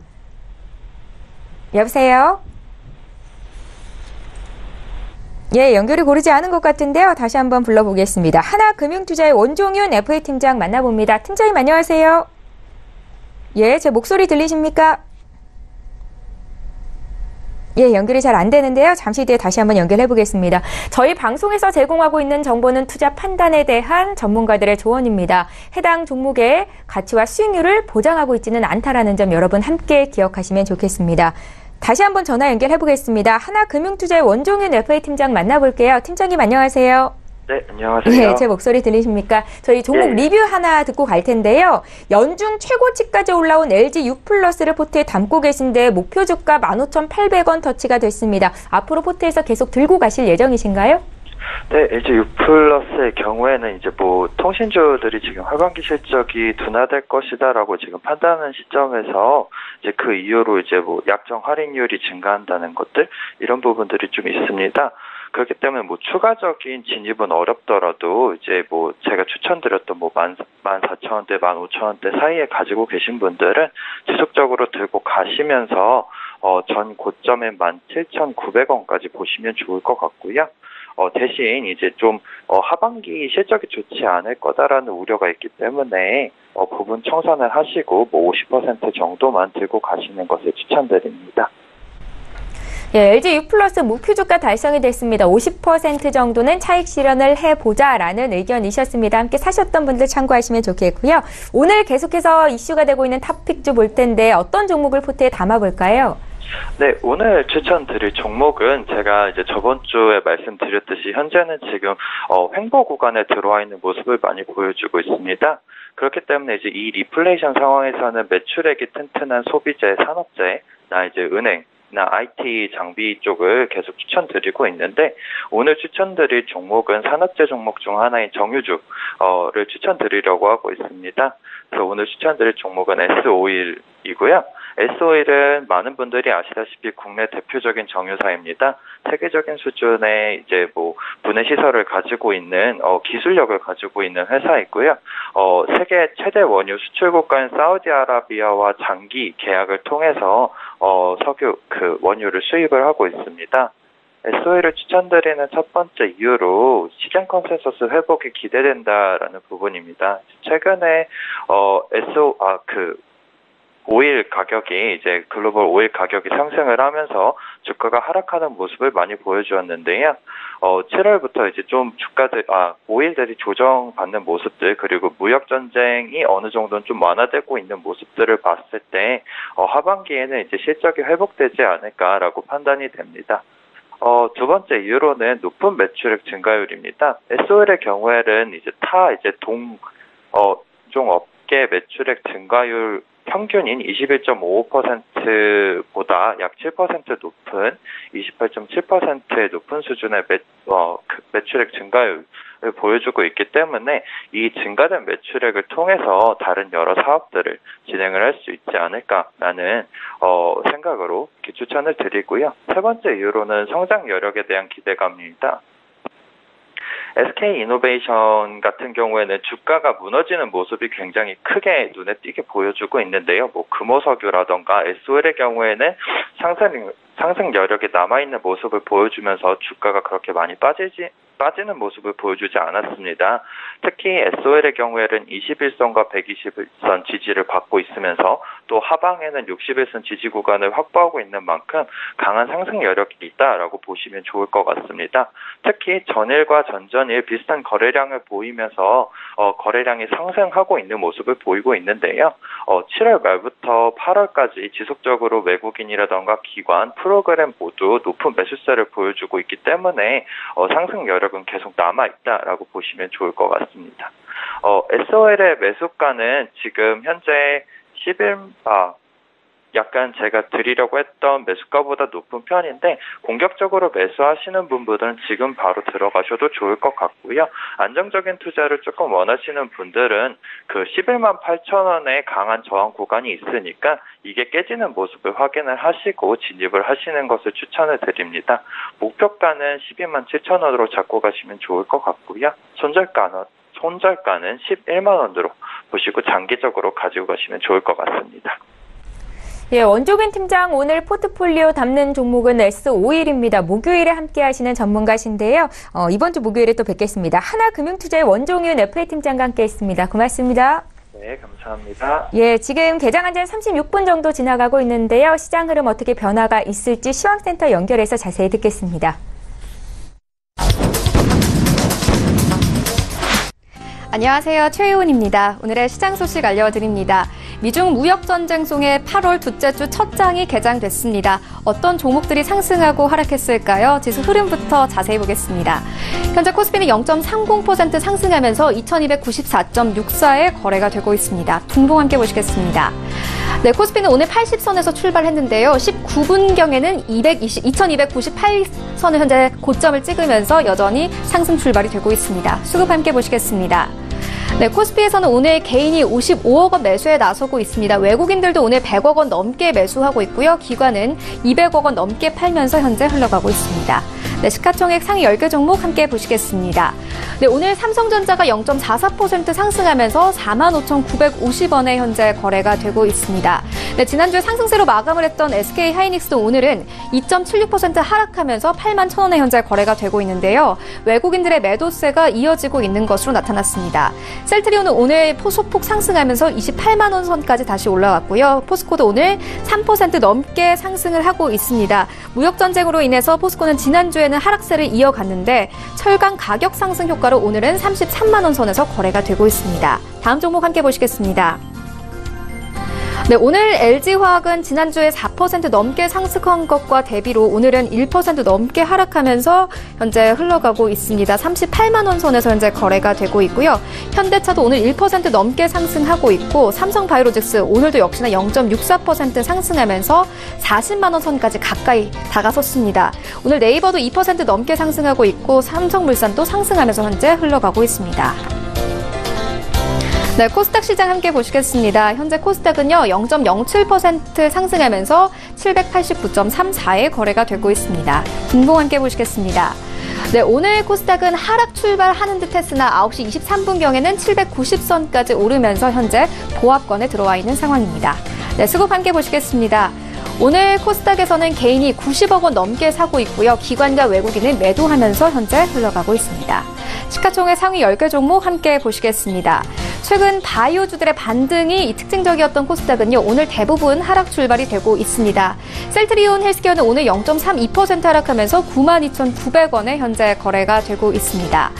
여보세요? 예, 연결이 고르지 않은 것 같은데요. 다시 한번 불러보겠습니다. 하나금융투자의 원종윤 FA 팀장 만나봅니다. 팀장님 안녕하세요. 예, 제 목소리 들리십니까? 예, 연결이 잘 안 되는데요. 잠시 뒤에 다시 한번 연결해 보겠습니다. 저희 방송에서 제공하고 있는 정보는 투자 판단에 대한 전문가들의 조언입니다. 해당 종목의 가치와 수익률을 보장하고 있지는 않다라는 점 여러분 함께 기억하시면 좋겠습니다. 다시 한번 전화 연결해 보겠습니다. 하나금융투자의 원종윤 FA 팀장 만나볼게요. 팀장님 안녕하세요. 네, 안녕하세요. 네, 제 목소리 들리십니까? 저희 종목 리뷰 하나 듣고 갈 텐데요. 연중 최고치까지 올라온 LG6플러스를 포트에 담고 계신데 목표 주가 15,800원 터치가 됐습니다. 앞으로 포트에서 계속 들고 가실 예정이신가요? 네, LG6플러스의 경우에는 이제 뭐 통신주들이 지금 하반기 실적이 둔화될 것이다라고 지금 판단하는 시점에서 이제 그 이후로 이제 뭐 약정 할인율이 증가한다는 것들 이런 부분들이 좀 있습니다. 그렇기 때문에 뭐 추가적인 진입은 어렵더라도 이제 뭐 제가 추천드렸던 뭐 14,000원대, 15,000원대 사이에 가지고 계신 분들은 지속적으로 들고 가시면서 전 고점인 17,900원까지 보시면 좋을 것 같고요. 대신 이제 좀 하반기 실적이 좋지 않을 거다라는 우려가 있기 때문에 부분 청산을 하시고 뭐 50% 정도만 들고 가시는 것을 추천드립니다. 예, LG6플러스 목표 주가 달성이 됐습니다. 50% 정도는 차익 실현을 해보자라는 의견이셨습니다. 함께 사셨던 분들 참고하시면 좋겠고요. 오늘 계속해서 이슈가 되고 있는 탑픽주 볼 텐데 어떤 종목을 포트에 담아볼까요? 네, 오늘 추천드릴 종목은 제가 이제 저번 주에 말씀드렸듯이 현재는 지금 횡보 구간에 들어와 있는 모습을 많이 보여주고 있습니다. 그렇기 때문에 이제 이 리플레이션 상황에서는 매출액이 튼튼한 소비재, 산업재나 이제 은행 나 IT 장비 쪽을 계속 추천드리고 있는데 오늘 추천드릴 종목은 산업재 종목 중 하나인 정유주를 추천드리려고 하고 있습니다. 그래서 오늘 추천드릴 종목은 S-오일이고요. S-오일은 많은 분들이 아시다시피 국내 대표적인 정유사입니다. 세계적인 수준의 이제 뭐 분해 시설을 가지고 있는 기술력을 가지고 있는 회사이고요. 세계 최대 원유 수출 국가인 사우디아라비아와 장기 계약을 통해서 석유 원유를 수입을 하고 있습니다. S-오일을 추천드리는 첫 번째 이유로 시장 컨센서스 회복이 기대된다라는 부분입니다. 최근에 오일 가격이 이제 글로벌 오일 가격이 상승을 하면서 주가가 하락하는 모습을 많이 보여주었는데요. 7월부터 이제 좀 오일들이 조정받는 모습들 그리고 무역 전쟁이 어느 정도는 좀 완화되고 있는 모습들을 봤을 때 하반기에는 이제 실적이 회복되지 않을까라고 판단이 됩니다. 두 번째 이유로는 높은 매출액 증가율입니다. S-오일의 경우에는 이제 업계 매출액 증가율 평균인 21.55%보다 약 7% 높은 28.7%의 높은 수준의 매출액 증가율을 보여주고 있기 때문에 이 증가된 매출액을 통해서 다른 여러 사업들을 진행을 할 수 있지 않을까라는 생각으로 이렇게 추천을 드리고요. 세 번째 이유로는 성장 여력에 대한 기대감입니다. SK이노베이션 같은 경우에는 주가가 무너지는 모습이 굉장히 크게 눈에 띄게 보여주고 있는데요. 금호석유라던가 SOL의 경우에는 상승 여력이 남아있는 모습을 보여주면서 주가가 그렇게 많이 빠지는 모습을 보여주지 않았습니다. 특히 SOL의 경우에는 21선과 120일선 지지를 받고 있으면서 또 하방에는 61선 지지 구간을 확보하고 있는 만큼 강한 상승 여력이 있다라고 보시면 좋을 것 같습니다. 특히 전일과 전전일 비슷한 거래량을 보이면서 거래량이 상승하고 있는 모습을 보이고 있는데요. 7월 말부터 8월까지 지속적으로 외국인이라던가 기관, 프로그램 모두 높은 매수세를 보여주고 있기 때문에 상승 여력은 계속 남아있다라고 보시면 좋을 것 같습니다. SOL의 매수가는 지금 현재 11바 약간 제가 드리려고 했던 매수가보다 높은 편인데 공격적으로 매수하시는 분들은 지금 바로 들어가셔도 좋을 것 같고요. 안정적인 투자를 조금 원하시는 분들은 그 11만 8천 원의 강한 저항 구간이 있으니까 이게 깨지는 모습을 확인을 하시고 진입을 하시는 것을 추천을 드립니다. 목표가는 12만 7천 원으로 잡고 가시면 좋을 것 같고요. 손절가는 11만 원으로 보시고 장기적으로 가지고 가시면 좋을 것 같습니다. 예, 원종인 팀장 오늘 포트폴리오 담는 종목은 S51입니다. 목요일에 함께 하시는 전문가신데요. 이번 주 목요일에 또 뵙겠습니다. 하나금융투자의 원종윤 FA팀장과 함께 했습니다. 고맙습니다. 네, 감사합니다. 예, 지금 개장한 지 36분 정도 지나가고 있는데요. 시장 흐름 어떻게 변화가 있을지 시황센터 연결해서 자세히 듣겠습니다. 안녕하세요. 최희훈입니다. 오늘의 시장 소식 알려드립니다. 미중 무역전쟁 속에 8월 둘째 주 첫 장이 개장됐습니다. 어떤 종목들이 상승하고 하락했을까요? 지수 흐름부터 자세히 보겠습니다. 현재 코스피는 0.30% 상승하면서 2294.64에 거래가 되고 있습니다. 분봉 함께 보시겠습니다. 네, 코스피는 오늘 80선에서 출발했는데요. 19분경에는 2298선을 현재 고점을 찍으면서 여전히 상승 출발이 되고 있습니다. 수급 함께 보시겠습니다. 네, 코스피에서는 오늘 개인이 55억 원 매수에 나서고 있습니다. 외국인들도 오늘 100억 원 넘게 매수하고 있고요. 기관은 200억 원 넘게 팔면서 현재 흘러가고 있습니다. 네, 시가총액 상위 10개 종목 함께 보시겠습니다. 네, 오늘 삼성전자가 0.44% 상승하면서 45,950원에 현재 거래가 되고 있습니다. 네, 지난주에 상승세로 마감을 했던 SK하이닉스도 오늘은 2.76% 하락하면서 81,000원에 현재 거래가 되고 있는데요. 외국인들의 매도세가 이어지고 있는 것으로 나타났습니다. 셀트리온은 오늘 소폭 상승하면서 28만 원 선까지 다시 올라왔고요. 포스코도 오늘 3% 넘게 상승을 하고 있습니다. 무역전쟁으로 인해서 포스코는 지난주에는 하락세를 이어갔는데 철강 가격 상승 효과로 오늘은 33만 원 선에서 거래가 되고 있습니다. 다음 종목 함께 보시겠습니다. 네, 오늘 LG화학은 지난주에 4% 넘게 상승한 것과 대비로 오늘은 1% 넘게 하락하면서 현재 흘러가고 있습니다. 38만 원 선에서 현재 거래가 되고 있고요. 현대차도 오늘 1% 넘게 상승하고 있고 삼성바이오로직스 오늘도 역시나 0.64% 상승하면서 40만 원 선까지 가까이 다가섰습니다. 오늘 네이버도 2% 넘게 상승하고 있고 삼성물산도 상승하면서 현재 흘러가고 있습니다. 네, 코스닥 시장 함께 보시겠습니다. 현재 코스닥은요, 0.07% 상승하면서 789.34에 거래가 되고 있습니다. 분봉 함께 보시겠습니다. 네, 오늘 코스닥은 하락 출발하는 듯 했으나 9시 23분경에는 790선까지 오르면서 현재 보합권에 들어와 있는 상황입니다. 네, 수급 함께 보시겠습니다. 오늘 코스닥에서는 개인이 90억 원 넘게 사고 있고요. 기관과 외국인을 매도하면서 현재 흘러가고 있습니다. 시가총액 상위 10개 종목 함께 보시겠습니다. 최근 바이오주들의 반등이 특징적이었던 코스닥은요, 오늘 대부분 하락 출발이 되고 있습니다. 셀트리온 헬스케어는 오늘 0.32% 하락하면서 92,900원에 현재 거래가 되고 있습니다.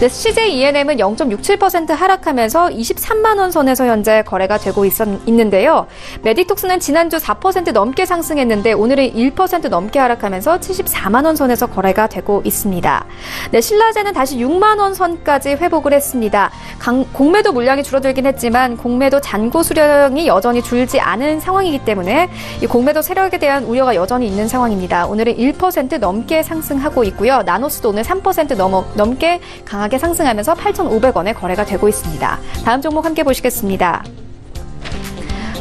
네, CJ ENM은 0.67% 하락하면서 23만 원 선에서 현재 거래가 되고 있는데요. 메디톡스는 지난주 4% 넘게 상승했는데 오늘은 1% 넘게 하락하면서 74만 원 선에서 거래가 되고 있습니다. 네, 신라제는 다시 6만 원 선까지 회복을 했습니다. 공매도 물량이 줄어들긴 했지만 공매도 잔고 수량이 여전히 줄지 않은 상황이기 때문에 이 공매도 세력에 대한 우려가 여전히 있는 상황입니다. 오늘은 1% 넘게 상승하고 있고요. 나노스도 오늘 3% 넘게 강하게 상승하면서 8,500원에 거래가 되고 있습니다. 다음 종목 함께 보시겠습니다.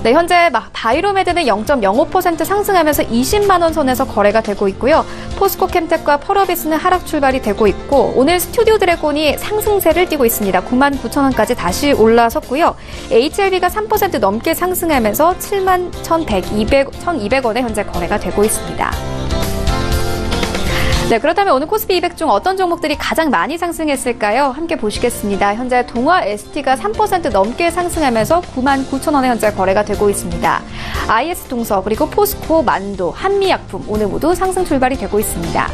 네, 현재 바이로메드는 0.05% 상승하면서 20만 원 선에서 거래가 되고 있고요. 포스코 캠텍과 펄어비스는 하락 출발이 되고 있고 오늘 스튜디오 드래곤이 상승세를 띠고 있습니다. 99,000원까지 다시 올라섰고요. HLB가 3% 넘게 상승하면서 71,200원에 현재 거래가 되고 있습니다. 네, 그렇다면 오늘 코스피 200 중 어떤 종목들이 가장 많이 상승했을까요? 함께 보시겠습니다. 현재 동아 ST가 3% 넘게 상승하면서 99,000원에 현재 거래가 되고 있습니다. IS동서 그리고 포스코, 만도, 한미약품 오늘 모두 상승 출발이 되고 있습니다.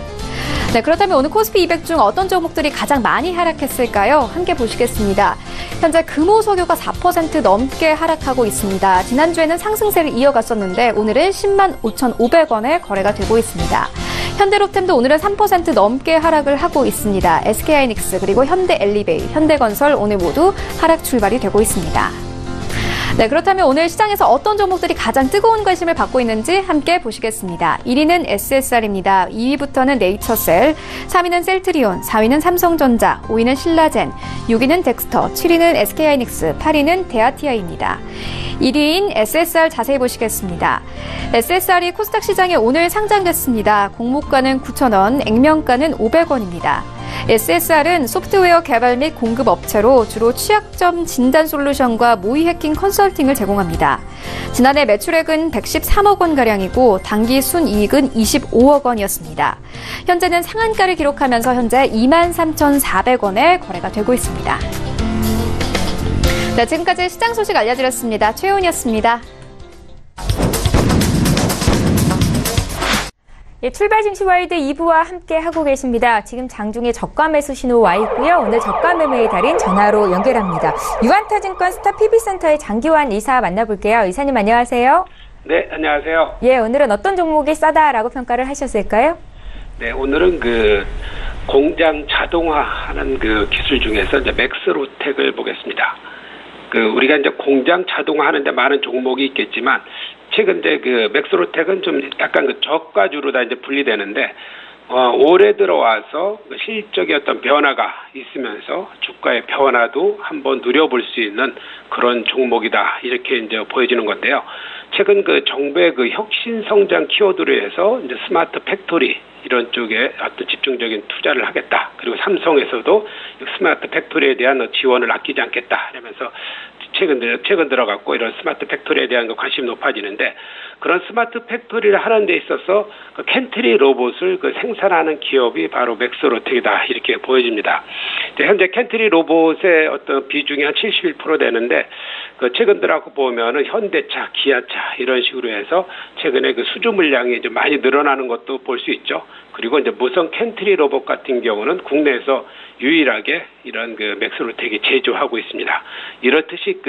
네, 그렇다면 오늘 코스피 200 중 어떤 종목들이 가장 많이 하락했을까요? 함께 보시겠습니다. 현재 금호석유가 4% 넘게 하락하고 있습니다. 지난주에는 상승세를 이어갔었는데 오늘은 10만 5,500원에 거래가 되고 있습니다. 현대로템도 오늘은 3% 넘게 하락을 하고 있습니다. SK하이닉스 그리고 현대엘리베이, 현대건설 오늘 모두 하락 출발이 되고 있습니다. 네, 그렇다면 오늘 시장에서 어떤 종목들이 가장 뜨거운 관심을 받고 있는지 함께 보시겠습니다. 1위는 SSR입니다. 2위부터는 네이처셀, 3위는 셀트리온, 4위는 삼성전자, 5위는 신라젠, 6위는 덱스터, 7위는 SK하이닉스, 8위는 데아티아입니다. 1위인 SSR 자세히 보시겠습니다. SSR이 코스닥 시장에 오늘 상장됐습니다. 공모가는 9,000원, 액면가는 500원입니다. SSR은 소프트웨어 개발 및 공급 업체로 주로 취약점 진단 솔루션과 모의 해킹 컨설팅을 제공합니다. 지난해 매출액은 113억 원가량이고 당기 순이익은 25억 원이었습니다. 현재는 상한가를 기록하면서 현재 23,400원에 거래가 되고 있습니다. 네, 지금까지 시장 소식 알려드렸습니다. 최훈이었습니다. 예, 출발 증시와이드 2부와 함께 하고 계십니다. 지금 장중에 저가 매수 신호 와 있고요. 오늘 저가 매매의 달인 전화로 연결합니다. 유한타증권 스타 PB센터의 장기환 이사 만나볼게요. 이사님 안녕하세요. 네, 안녕하세요. 예, 오늘은 어떤 종목이 싸다라고 평가를 하셨을까요? 네, 오늘은 공장 자동화하는 기술 중에서 이제 맥스로텍을 보겠습니다. 우리가 이제 공장 자동화하는데 많은 종목이 있겠지만 최근 이제 맥스로텍은 좀 약간 저가주로 다 이제 분리되는데 올해 들어와서 실적의 어떤 변화가 있으면서 주가의 변화도 한번 누려볼 수 있는 그런 종목이다 이렇게 이제 보여지는 건데요. 최근 정부의 혁신 성장 키워드로 해서 이제 스마트 팩토리 이런 쪽에 어떤 집중적인 투자를 하겠다. 그리고 삼성에서도 스마트 팩토리에 대한 지원을 아끼지 않겠다. 이러면서 최근 들어갔고 이런 스마트 팩토리에 대한 관심이 높아지는데 그런 스마트 팩토리를 하는 데 있어서 켄트리 로봇을 생산하는 기업이 바로 맥스로텍이다 이렇게 보여집니다. 현재 켄트리 로봇의 어떤 비중이 한 71% 되는데 최근 들어가고 보면은 현대차, 기아차 이런 식으로 해서 최근에 수주 물량이 이제 많이 늘어나는 것도 볼 수 있죠. 그리고 이제 무선 켄트리 로봇 같은 경우는 국내에서 유일하게 이런 맥스로텍이 제조하고 있습니다. 이렇듯이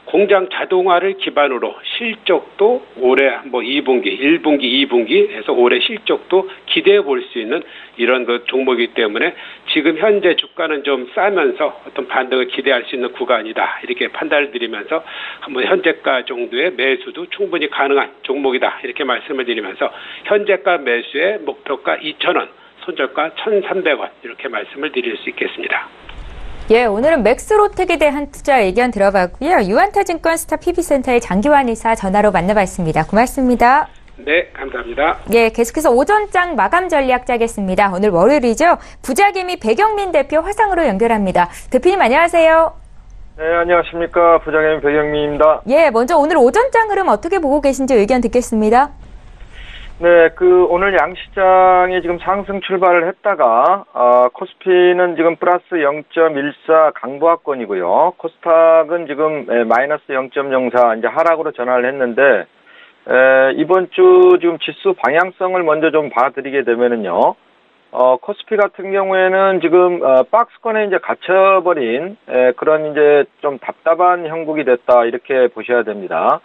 공장 자동화를 기반으로 실적도 올해 2분기, 1분기, 2분기 해서 올해 실적도 기대해 볼 수 있는 이런 종목이기 때문에 지금 현재 주가는 좀 싸면서 어떤 반등을 기대할 수 있는 구간이다. 이렇게 판단을 드리면서 한번 현재가 정도의 매수도 충분히 가능한 종목이다. 이렇게 말씀을 드리면서 현재가 매수의 목표가 2,000원, 손절가 1,300원 이렇게 말씀을 드릴 수 있겠습니다. 예, 오늘은 맥스로텍에 대한 투자 의견 들어봤고요. 유한타증권 스타 PB센터의 장기환 이사 전화로 만나봤습니다. 고맙습니다. 네, 감사합니다. 예, 계속해서 오전장 마감 전략 짜겠습니다. 오늘 월요일이죠. 부자개미 배경민 대표 화상으로 연결합니다. 대표님 안녕하세요. 네, 안녕하십니까. 부자개미 배경민입니다. 예, 먼저 오늘 오전장 흐름 어떻게 보고 계신지 의견 듣겠습니다. 네, 오늘 양시장이 지금 상승 출발을 했다가, 코스피는 지금 플러스 0.14 강보합권이고요. 코스닥은 지금 마이너스 0.04 이제 하락으로 전환을 했는데, 이번 주 지금 지수 방향성을 먼저 좀 봐드리게 되면은요, 코스피 같은 경우에는 지금 박스권에 이제 갇혀버린 그런 이제 좀 답답한 형국이 됐다 이렇게 보셔야 됩니다.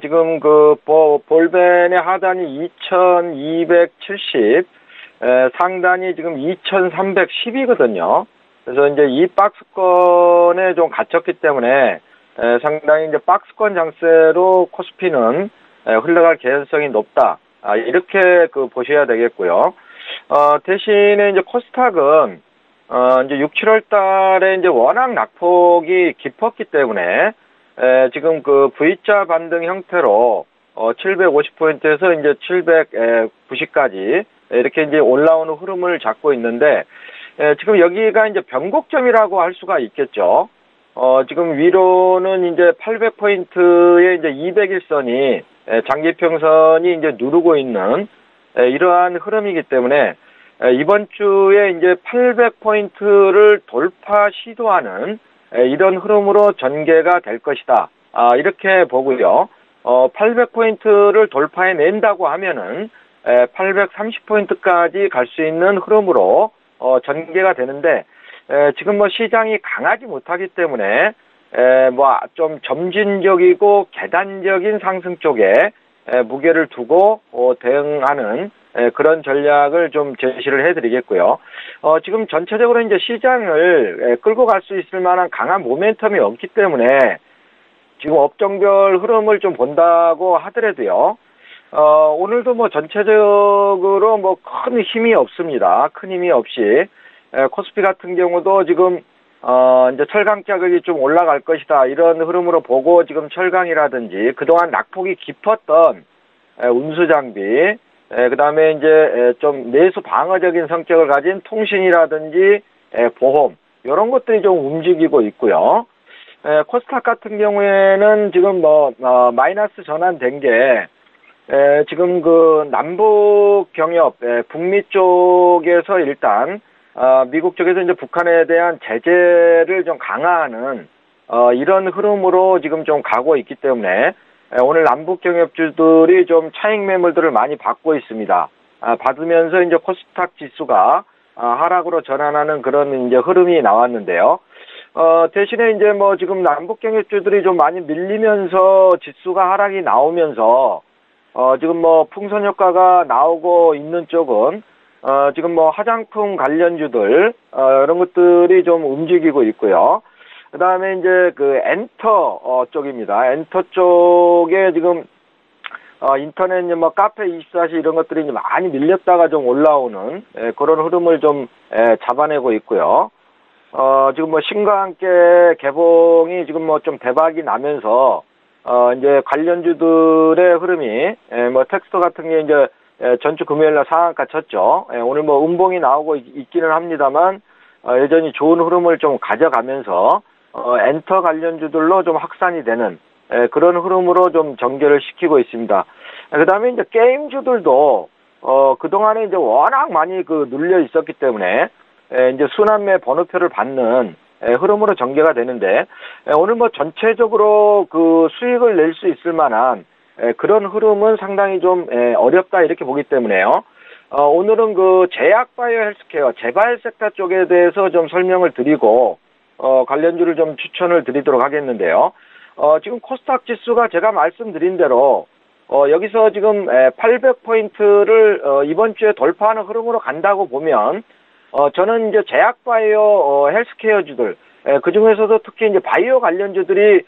지금 그 볼벤의 하단이 2270, 상단이 지금 2310이거든요. 그래서 이제 이 박스권에 좀 갇혔기 때문에 상당히 이제 박스권 장세로 코스피는 흘러갈 개연성이 높다. 이렇게 보셔야 되겠고요. 대신에 이제 코스닥은 이제 6, 7월 달에 이제 워낙 낙폭이 깊었기 때문에 지금 그 V자 반등 형태로 750포인트에서 이제 790까지 이렇게 이제 올라오는 흐름을 잡고 있는데 지금 여기가 이제 변곡점이라고 할 수가 있겠죠. 지금 위로는 이제 800포인트의 이제 200일선이 장기평선이 이제 누르고 있는 이러한 흐름이기 때문에 이번 주에 이제 800포인트를 돌파 시도하는 이런 흐름으로 전개가 될 것이다. 이렇게 보고요. 800포인트를 돌파해낸다고 하면은 830포인트까지 갈 수 있는 흐름으로 전개가 되는데 지금 뭐 시장이 강하지 못하기 때문에 뭐 좀 점진적이고 계단적인 상승 쪽에 무게를 두고 대응하는 그런 전략을 좀 제시를 해드리겠고요. 지금 전체적으로 이제 시장을 끌고 갈 수 있을 만한 강한 모멘텀이 없기 때문에 지금 업종별 흐름을 좀 본다고 하더라도요. 오늘도 뭐 전체적으로 뭐 큰 힘이 없습니다. 큰 힘이 없이 코스피 같은 경우도 지금 이제 철강 가격이 좀 올라갈 것이다 이런 흐름으로 보고 지금 철강이라든지 그동안 낙폭이 깊었던 운수 장비, 그다음에 이제 좀 내수 방어적인 성격을 가진 통신이라든지 보험 이런 것들이 좀 움직이고 있고요. 코스닥 같은 경우에는 지금 뭐 마이너스 전환된 게 지금 그 남북 경협 북미 쪽에서 일단 미국 쪽에서 이제 북한에 대한 제재를 좀 강화하는 이런 흐름으로 지금 좀 가고 있기 때문에 오늘 남북 경협주들이 좀 차익 매물들을 많이 받고 있습니다. 받으면서 이제 코스닥 지수가 하락으로 전환하는 그런 이제 흐름이 나왔는데요. 대신에 이제 뭐 지금 남북 경협주들이 좀 많이 밀리면서 지수가 하락이 나오면서 지금 뭐 풍선 효과가 나오고 있는 쪽은 지금 뭐 화장품 관련주들 이런 것들이 좀 움직이고 있고요. 그 다음에 이제 그 엔터 쪽입니다. 엔터 쪽에 지금 인터넷 뭐 카페 24시 이런 것들이 이제 많이 밀렸다가 좀 올라오는 그런 흐름을 좀 잡아내고 있고요. 지금 뭐 신과 함께 개봉이 지금 뭐 좀 대박이 나면서 이제 관련주들의 흐름이 뭐 텍스토 같은 게 이제 전주 금요일날 상한가 쳤죠. 오늘 뭐 음봉이 나오고 있기는 합니다만 여전히 좋은 흐름을 좀 가져가면서 엔터 관련주들로 좀 확산이 되는 그런 흐름으로 좀 전개를 시키고 있습니다. 그 다음에 이제 게임주들도 그동안에 이제 워낙 많이 눌려 있었기 때문에 이제 순환매 번호표를 받는 흐름으로 전개가 되는데 오늘 뭐 전체적으로 그 수익을 낼 수 있을 만한 그런 흐름은 상당히 좀 어렵다 이렇게 보기 때문에요. 오늘은 그 제약 바이오 헬스케어 재발 섹터 쪽에 대해서 좀 설명을 드리고 관련주를 좀 추천을 드리도록 하겠는데요. 지금 코스닥 지수가 제가 말씀드린 대로 여기서 지금 800포인트를 이번 주에 돌파하는 흐름으로 간다고 보면 저는 이제 제약 바이오 헬스케어주들 그 중에서도 특히 이제 바이오 관련주들이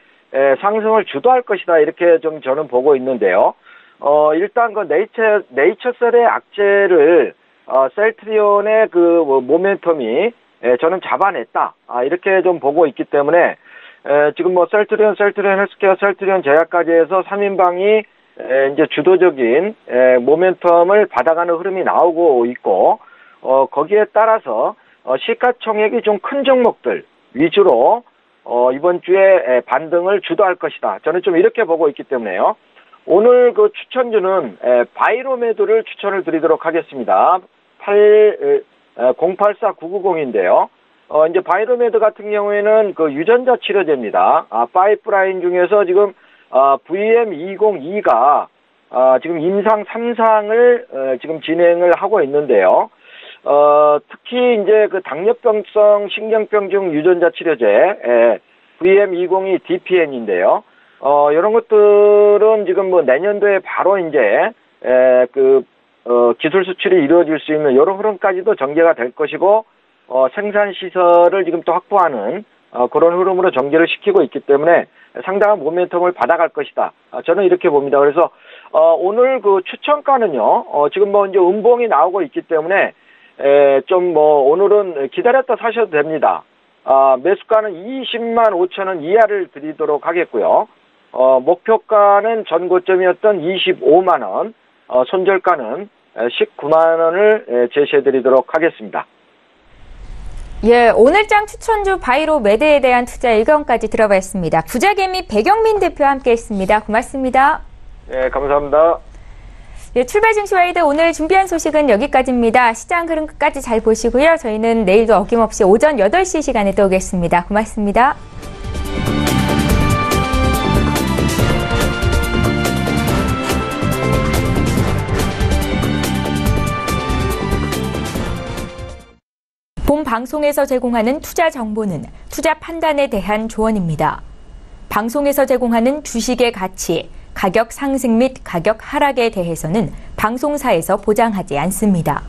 상승을 주도할 것이다 이렇게 좀 저는 보고 있는데요. 일단 그 네이처셀의 악재를 셀트리온의 그 모멘텀이 저는 잡아냈다 이렇게 좀 보고 있기 때문에 지금 뭐 셀트리온 헬스케어, 셀트리온 제약까지 해서 3인방이 이제 주도적인 모멘텀을 받아가는 흐름이 나오고 있고 거기에 따라서 시가총액이 좀 큰 종목들 위주로 이번 주에 반등을 주도할 것이다. 저는 좀 이렇게 보고 있기 때문에요. 오늘 그 추천주는 바이로메드를 추천을 드리도록 하겠습니다. 084990인데요. 이제 바이로메드 같은 경우에는 그 유전자 치료제입니다. 파이프라인 중에서 지금 VM202가 지금 임상 3상을 지금 진행을 하고 있는데요. 특히 이제 그 당뇨병성 신경병증 유전자 치료제, VM202 DPN인데요. 이런 것들은 지금 뭐 내년도에 바로 이제, 기술 수출이 이루어질 수 있는 이런 흐름까지도 전개가 될 것이고, 생산 시설을 지금 또 확보하는, 그런 흐름으로 전개를 시키고 있기 때문에 상당한 모멘텀을 받아갈 것이다. 저는 이렇게 봅니다. 그래서, 오늘 그 추천가는요, 지금 뭐 이제 음봉이 나오고 있기 때문에, 좀 뭐, 오늘은 기다렸다 사셔도 됩니다. 매수가는 20만 5천 원 이하를 드리도록 하겠고요. 목표가는 전 고점이었던 25만 원, 손절가는 19만 원을 제시해드리도록 하겠습니다. 예, 오늘장 추천주 바이로 매대에 대한 투자 의견까지 들어봤습니다. 부자개미 백영민 대표와 함께했습니다. 고맙습니다. 네, 감사합니다. 예, 출발 증시와이드 오늘 준비한 소식은 여기까지입니다. 시장 흐름 끝까지 잘 보시고요. 저희는 내일도 어김없이 오전 8시 시간에 또 오겠습니다. 고맙습니다. 본 방송에서 제공하는 투자 정보는 투자 판단에 대한 조언입니다. 방송에서 제공하는 주식의 가치, 가격 상승 및 가격 하락에 대해서는 방송사에서 보장하지 않습니다.